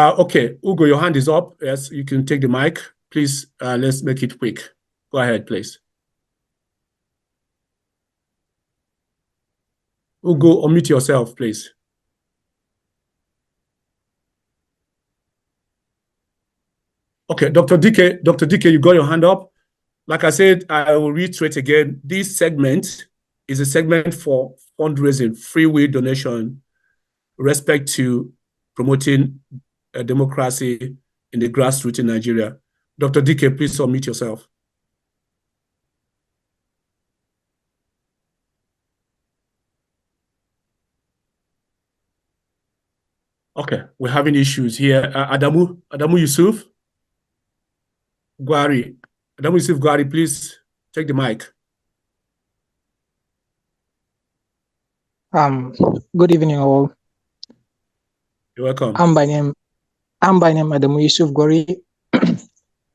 Okay, Ugo, your hand is up. Yes, you can take the mic. Please, let's make it quick. Go ahead, please. Ugo, unmute yourself, please. Okay, Dr. DK, you got your hand up. Like I said, I will reiterate again, this segment is a segment for fundraising, free will donation, respect to promoting democracy in the grassroots in Nigeria. Dr. DK, please unmute yourself. Okay, we're having issues here. Adamu Yusuf Gwari. Adamu Yusuf Gwari, please take the mic. Good evening, all. You're welcome. I'm by name Adamu Yusuf Gwari,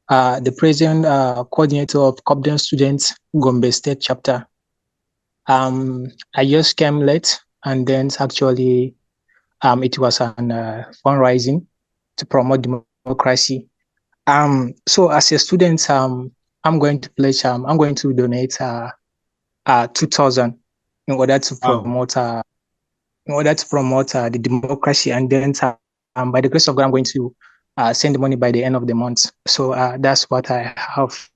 the president coordinator of COPDEM Students Gombe State Chapter. I just came late, and then actually it was an fundraising to promote democracy. So as a student, I'm going to pledge. I'm going to donate 2,000 in order to promote the democracy, and then by the grace of God, I'm going to send the money by the end of the month. So that's what I have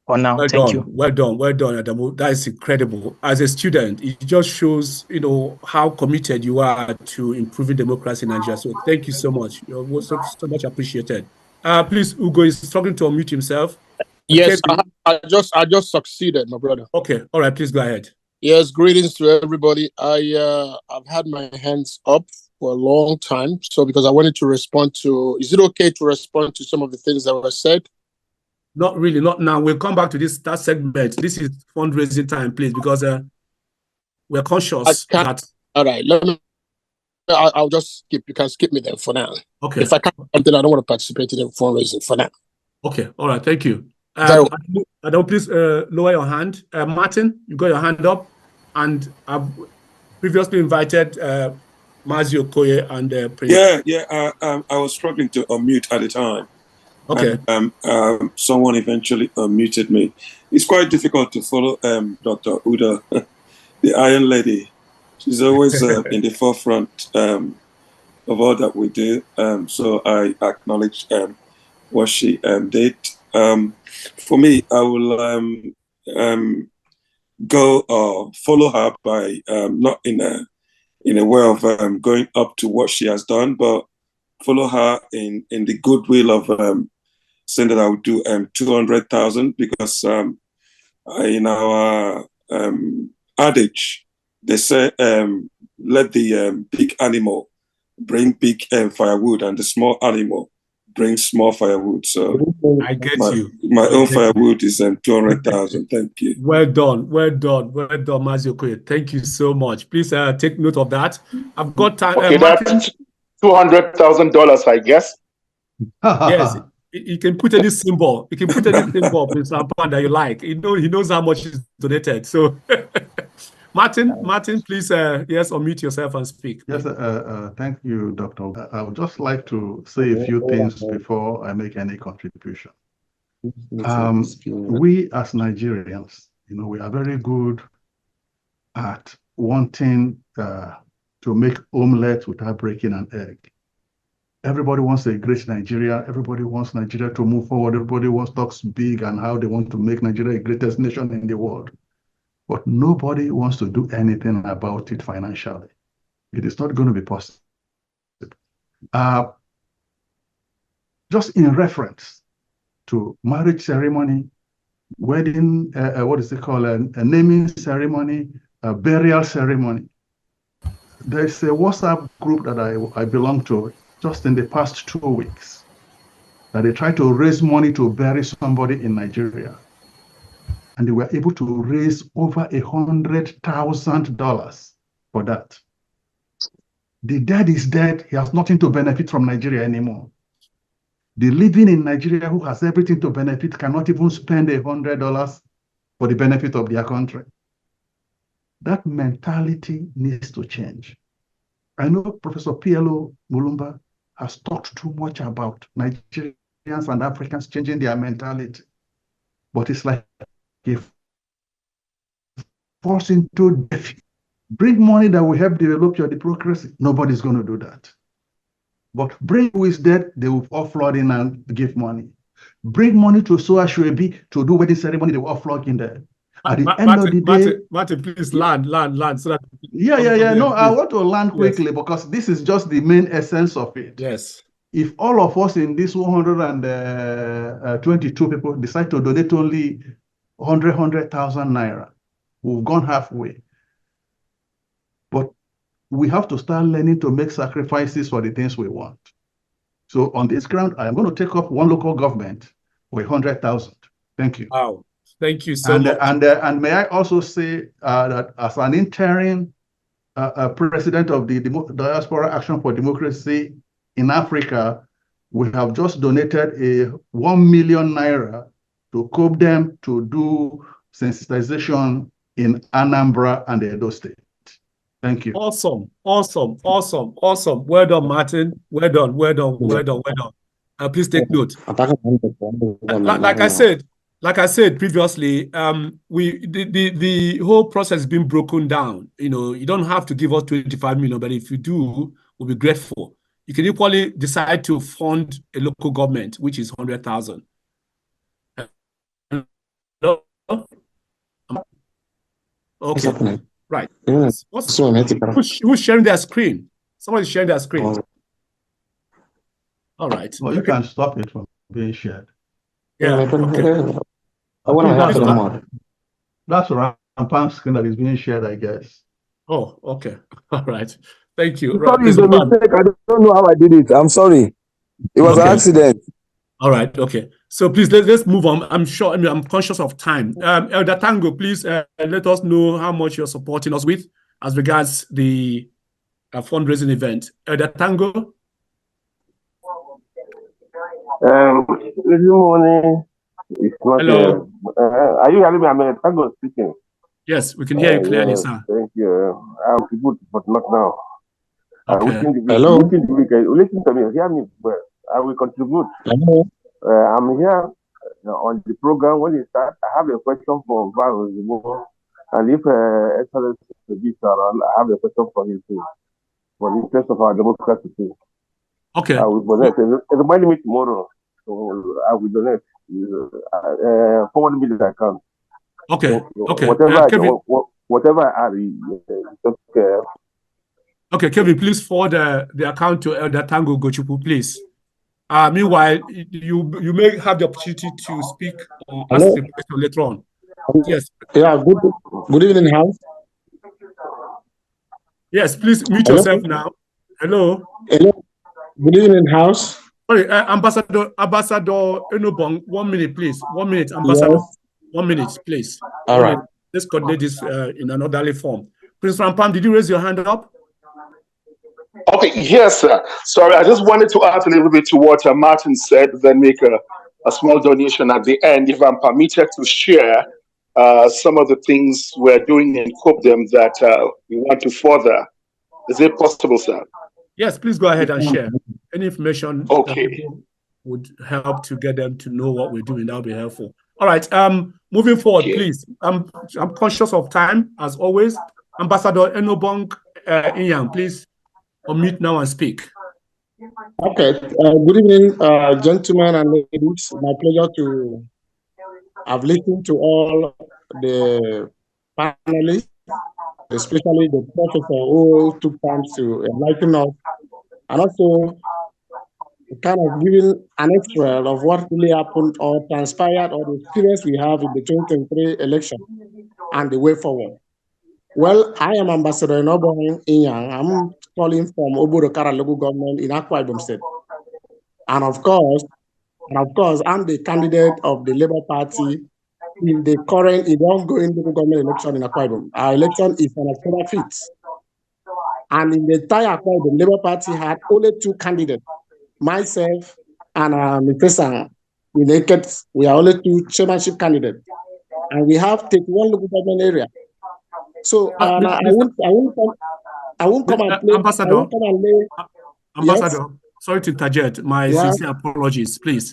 for now. Thank you. Well done, Adamu. That is incredible. As a student, it just shows, how committed you are to improving democracy in Nigeria. So thank you so much. You're so much appreciated. Please, Ugo is struggling to unmute himself. Yes, I just succeeded, my brother. Okay, all right, please go ahead. Yes, greetings to everybody. I've had my hands up for a long time, so because I wanted to respond to. Is it okay to respond to some of the things that were said? Not really, not now. We'll come back to that segment. This is fundraising time, please, because we're conscious that. All right, I'll just skip. You can skip me then for now. Okay. If I can't, then I don't want to participate in fundraising for now. Okay. All right. Thank you. Adam, please lower your hand. Martin, you got your hand up, and I've previously invited Mazi Okoye and Prince. Yeah. I was struggling to unmute at the time. Okay. And, someone eventually unmuted me. It's quite difficult to follow Dr. Uda, the Iron Lady. She's always in the forefront of all that we do. So I acknowledge what she did. For me, I will go follow her by not in a way of going up to what she has done, but follow her in the goodwill of saying that I would do 200,000 because in our adage, they say, let the big animal bring big firewood and the small animal bring small firewood. So I get you. My own firewood is 200,000. Thank you. Well done, Maziokoye. Thank you so much. Please take note of that. I've got time. Okay, that's $200,000, I guess. Yes, you can put any symbol. You can put any symbol, Mr. Pan, that you like. He knows how much is donated. So, Martin, please, yes, unmute yourself and speak. Yes, thank you, Dr. I would just like to say a few things before I make any contribution. We as Nigerians, we are very good at wanting to make omelette without breaking an egg. Everybody wants a great Nigeria. Everybody wants Nigeria to move forward. Everybody wants talks big and how they want to make Nigeria the greatest nation in the world. But nobody wants to do anything about it financially. It is not going to be possible. Just in reference to marriage ceremony, wedding, what is it called, a naming ceremony, a burial ceremony. There's a WhatsApp group that I belong to just in the past 2 weeks that they tried to raise money to bury somebody in Nigeria. And they were able to raise over $100,000 for that. The dead is dead. He has nothing to benefit from Nigeria anymore. The living in Nigeria who has everything to benefit cannot even spend $100 for the benefit of their country. That mentality needs to change. I know Professor PLO Mulumba has talked too much about Nigerians and Africans changing their mentality. But it's like if forced into deficit, bring money that will help develop your democracy. Nobody's going to do that. But bring who is dead, they will all flood in and give money. Bring money to Soa Shuebi to do wedding ceremony, they will all flock in there. At the end of the day, Martin, please land. So that No, I want to land quickly because this is just the main essence of it. Yes. If all of us in this 122 people decide to donate only 100,000 naira, we've gone halfway. But we have to start learning to make sacrifices for the things we want. So on this ground, I am going to take up one local government for 100,000. Thank you. Wow. Thank you so much. And may I also say that as an interim president of the Diaspora Action for Democracy in Africa, we have just donated a 1 million naira to COPDEM to do sensitization in Anambra and Edo State. Thank you. Awesome. Well done, Martin. Well done. Please take note. Like I said previously, the whole process has been broken down. You don't have to give us 25 million, but if you do, we'll be grateful. You can equally decide to fund a local government, which is 100,000. Okay. Right. Who's sharing their screen? Somebody's sharing their screen. All right. Well, you can stop it from being shared. Yeah. Okay. That's a rampant screen that is being shared, I guess. Oh, okay. All right. Thank you. Sorry, it's a mistake. I don't know how I did it. I'm sorry. It was an accident. All right. Okay. So please let's move on. I'm conscious of time. Elder Tango, please let us know how much you're supporting us with as regards the fundraising event. Elder Tango. Good morning. Hello. Are you hearing me? I'm Tango speaking. Yes, we can hear you clearly, sir. Thank you. I'm good, but not now. Okay. Hello. Listen to me. Hear me well. I will contribute. Hello. I'm here on the program. When it starts, I have a question for Val, and if Excellence is around, I have a question for you too, for the interest of our democracy too. Okay. I will donate. Remind me tomorrow, so I will donate. Forward me the account. Okay. Okay. Whatever I add, okay. Okay, Kevin, please forward the account to Elder Tango Gochupu, please. Meanwhile, you may have the opportunity to speak or ask the question later on. Yes. Yeah. Good evening, House. Yes, please mute yourself now. Hello. Hello. Good evening, House. Sorry, Ambassador Enobong, 1 minute, please. 1 minute, Ambassador. Yes. 1 minute, please. All right. Let's coordinate this in an orderly form. Prince Rampam, did you raise your hand up? Okay, yes, sir. Sorry, I just wanted to add a little bit to what Martin said, then make a small donation at the end, if I'm permitted to share some of the things we're doing in COPDEM that we want to further. Is it possible, sir? Yes, please go ahead and share. Any information that people would help to get them to know what we're doing, that would be helpful. All right, moving forward, please. I'm conscious of time, as always. Ambassador Enobong Inyang, please unmute now and speak. Okay. Good evening, gentlemen and ladies. My pleasure to have listened to all the panelists, especially the professor who took time to enlighten us, and also kind of giving an extra of what really happened or transpired or the experience we have in the 2023 election and the way forward. Well, I am Ambassador Enobong Inyang. I'm calling from Obodokara local government in Akwa Ibom State. And of course, I'm the candidate of the Labour Party in the ongoing local government election in Akwa Ibom. Our election is on October 5th. And in the entire Akwa Ibom, the Labour Party had only 2 candidates, myself and Mr. Sang. We are only 2 chairmanship candidates. And we have 31 local government area. So I won't come and play. Ambassador, Yes? sorry to interject. My sincere apologies, please.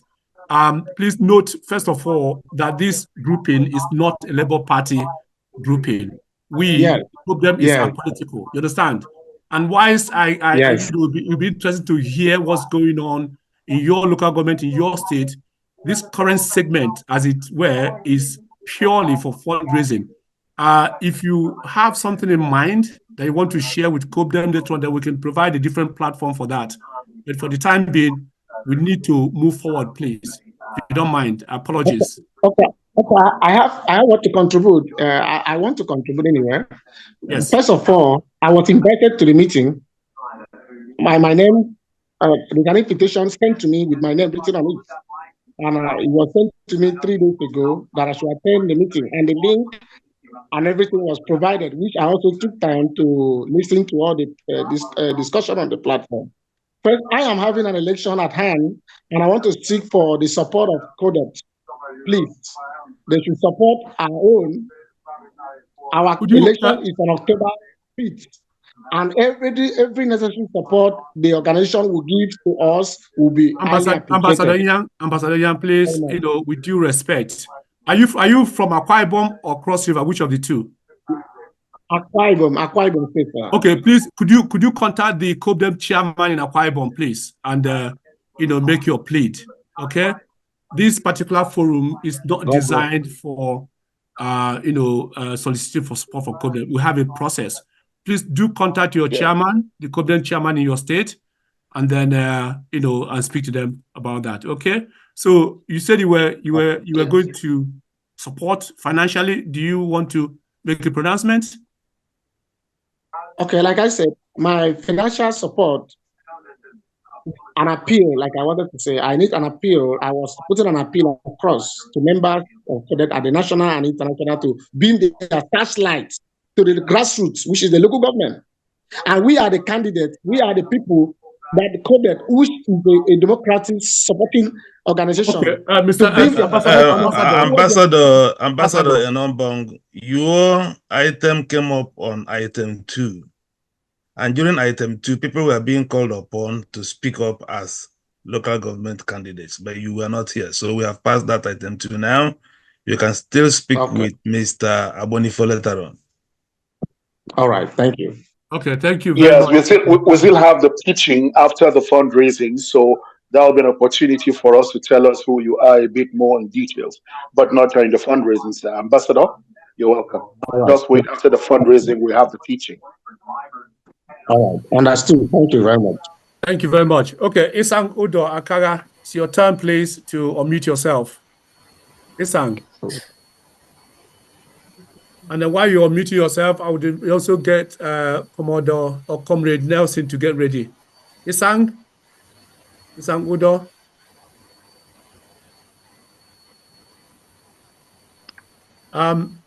Please note, first of all, that this grouping is not a Labour Party grouping. COPDEM is apolitical. You understand? And whilst it will be interesting to hear what's going on in your local government, in your state, this current segment, as it were, is purely for fundraising. If you have something in mind that you want to share with COPDEM later on, then we can provide a different platform for that. But for the time being, we need to move forward, please. If you don't mind, apologies. Okay. I want to contribute. I want to contribute anywhere. Yes. First of all, I was invited to the meeting. My name, the invitation sent to me with my name written on it. And it was sent to me 3 days ago that I should attend the meeting. And the link and everything was provided, which I also took time to listen to all the discussion on the platform. First, I am having an election at hand, and I want to seek for the support of COPDEM. Please, they should support our own. Our election is on October 5th, and every necessary support the organization will give to us will be Ambassador Yang, please, with due respect, are you from Akwa Ibom or Cross River? Which of the two? Akwa Ibom State. Okay, please, could you contact the COPDEM chairman in Akwa Ibom, please, and make your plea. Okay, this particular forum is not designed for soliciting for support for COPDEM. We have a process. Please do contact your chairman, the COPDEM chairman in your state, and then and speak to them about that. Okay. So you said you were going to support financially. Do you want to make a pronouncement? Okay, like I said, my financial support, an appeal, like I wanted to say, I need an appeal. I was putting an appeal across to members of COPDEM at the national and international to beam the flashlight to the grassroots, which is the local government. And we are the candidates, we are the people that the COPDEM, which is a democratic supporting organization. Okay, Ambassador Enobong, your item came up on item 2. And during item 2, people were being called upon to speak up as local government candidates, but you were not here. So we have passed that item 2 now. You can still speak with Mr. Abonifo later on. All right, thank you. Okay, thank you very much. We still have the pitching after the fundraising, so that will be an opportunity for us to tell us who you are a bit more in details, but not during the fundraising, sir. Ambassador, you're welcome. Right. Just wait after the fundraising, we have the teaching. All right, understood. Thank you very much. Thank you very much. Okay, Isang Udo Akara, it's your turn, please, to unmute yourself. Isang. And then while you're muting yourself, I would also get Commodore or Comrade Nelson to get ready. Isang? Sangudo.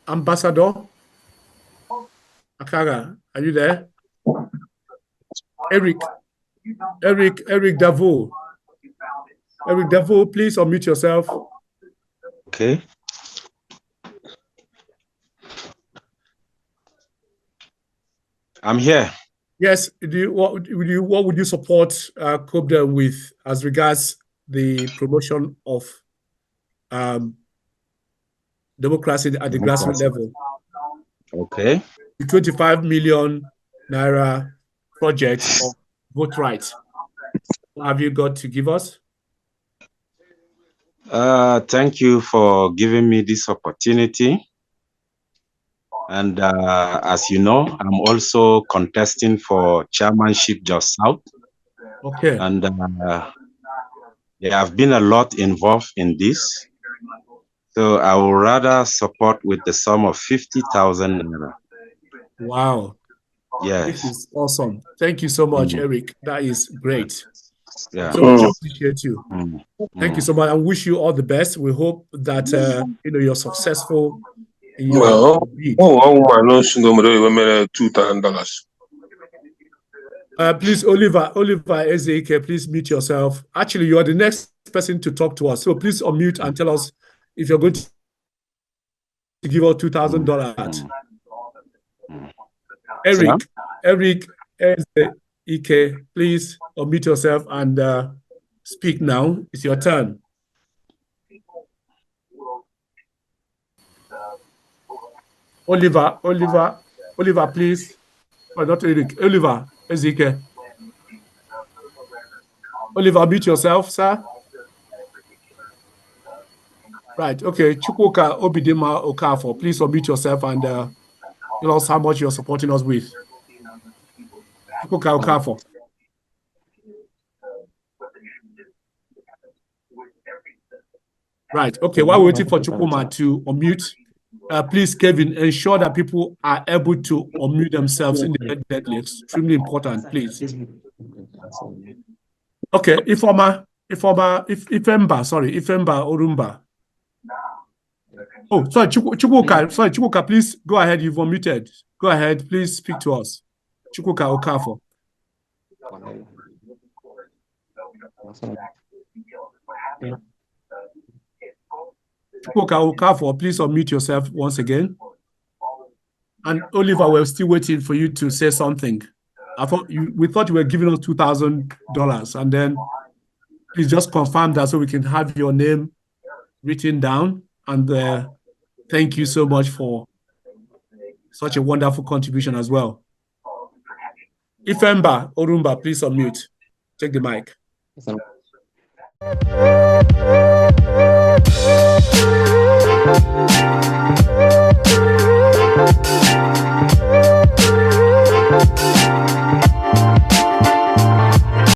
Ambassador Akara, are you there? Eric Davo. Eric Davo, please unmute yourself. Okay. I'm here. Yes. What would you support COPDEM with as regards the promotion of democracy at the grassroots level? Okay. The 25 million naira project of vote rights. What have you got to give us? Thank you for giving me this opportunity. And as you know, I'm also contesting for chairmanship just south. Okay. And there have been a lot involved in this. So I would rather support with the sum of 50,000 naira. Wow. Yes. This is awesome. Thank you so much, Eric. That is great. Yeah. So much appreciate you. Thank you so much. I wish you all the best. We hope that you're successful in your bid. $2,000. Please, Oliver Ezeke, please mute yourself. Actually, you are the next person to talk to us. So please unmute and tell us if you're going to give out $2,000. Eric Ezeke, please unmute yourself and speak now. It's your turn. Oliver, please. Oh, not Eric. Oliver Ezeke. Oliver, mute yourself, sir. Right. Okay. Chukwuka Obidima Okafo, please unmute yourself and tell us how much you're supporting us with. Chukwuka Okafo. Right. Okay. While we're waiting for Chukwuma to unmute, please, Kevin, ensure that people are able to unmute themselves in the deadly. Extremely important, please. Okay. Ifemba Orumba. Oh, sorry, Chukwuka, please go ahead. You've unmuted. Go ahead. Please speak to us. Chukwuka Okafo. Chukwuka Okafo, please unmute yourself once again. And Oliver, we're still waiting for you to say something. We thought you were giving us $2,000, and then please just confirm that so we can have your name written down. And thank you so much for such a wonderful contribution as well. Ifemba Orumba, please unmute. Take the mic.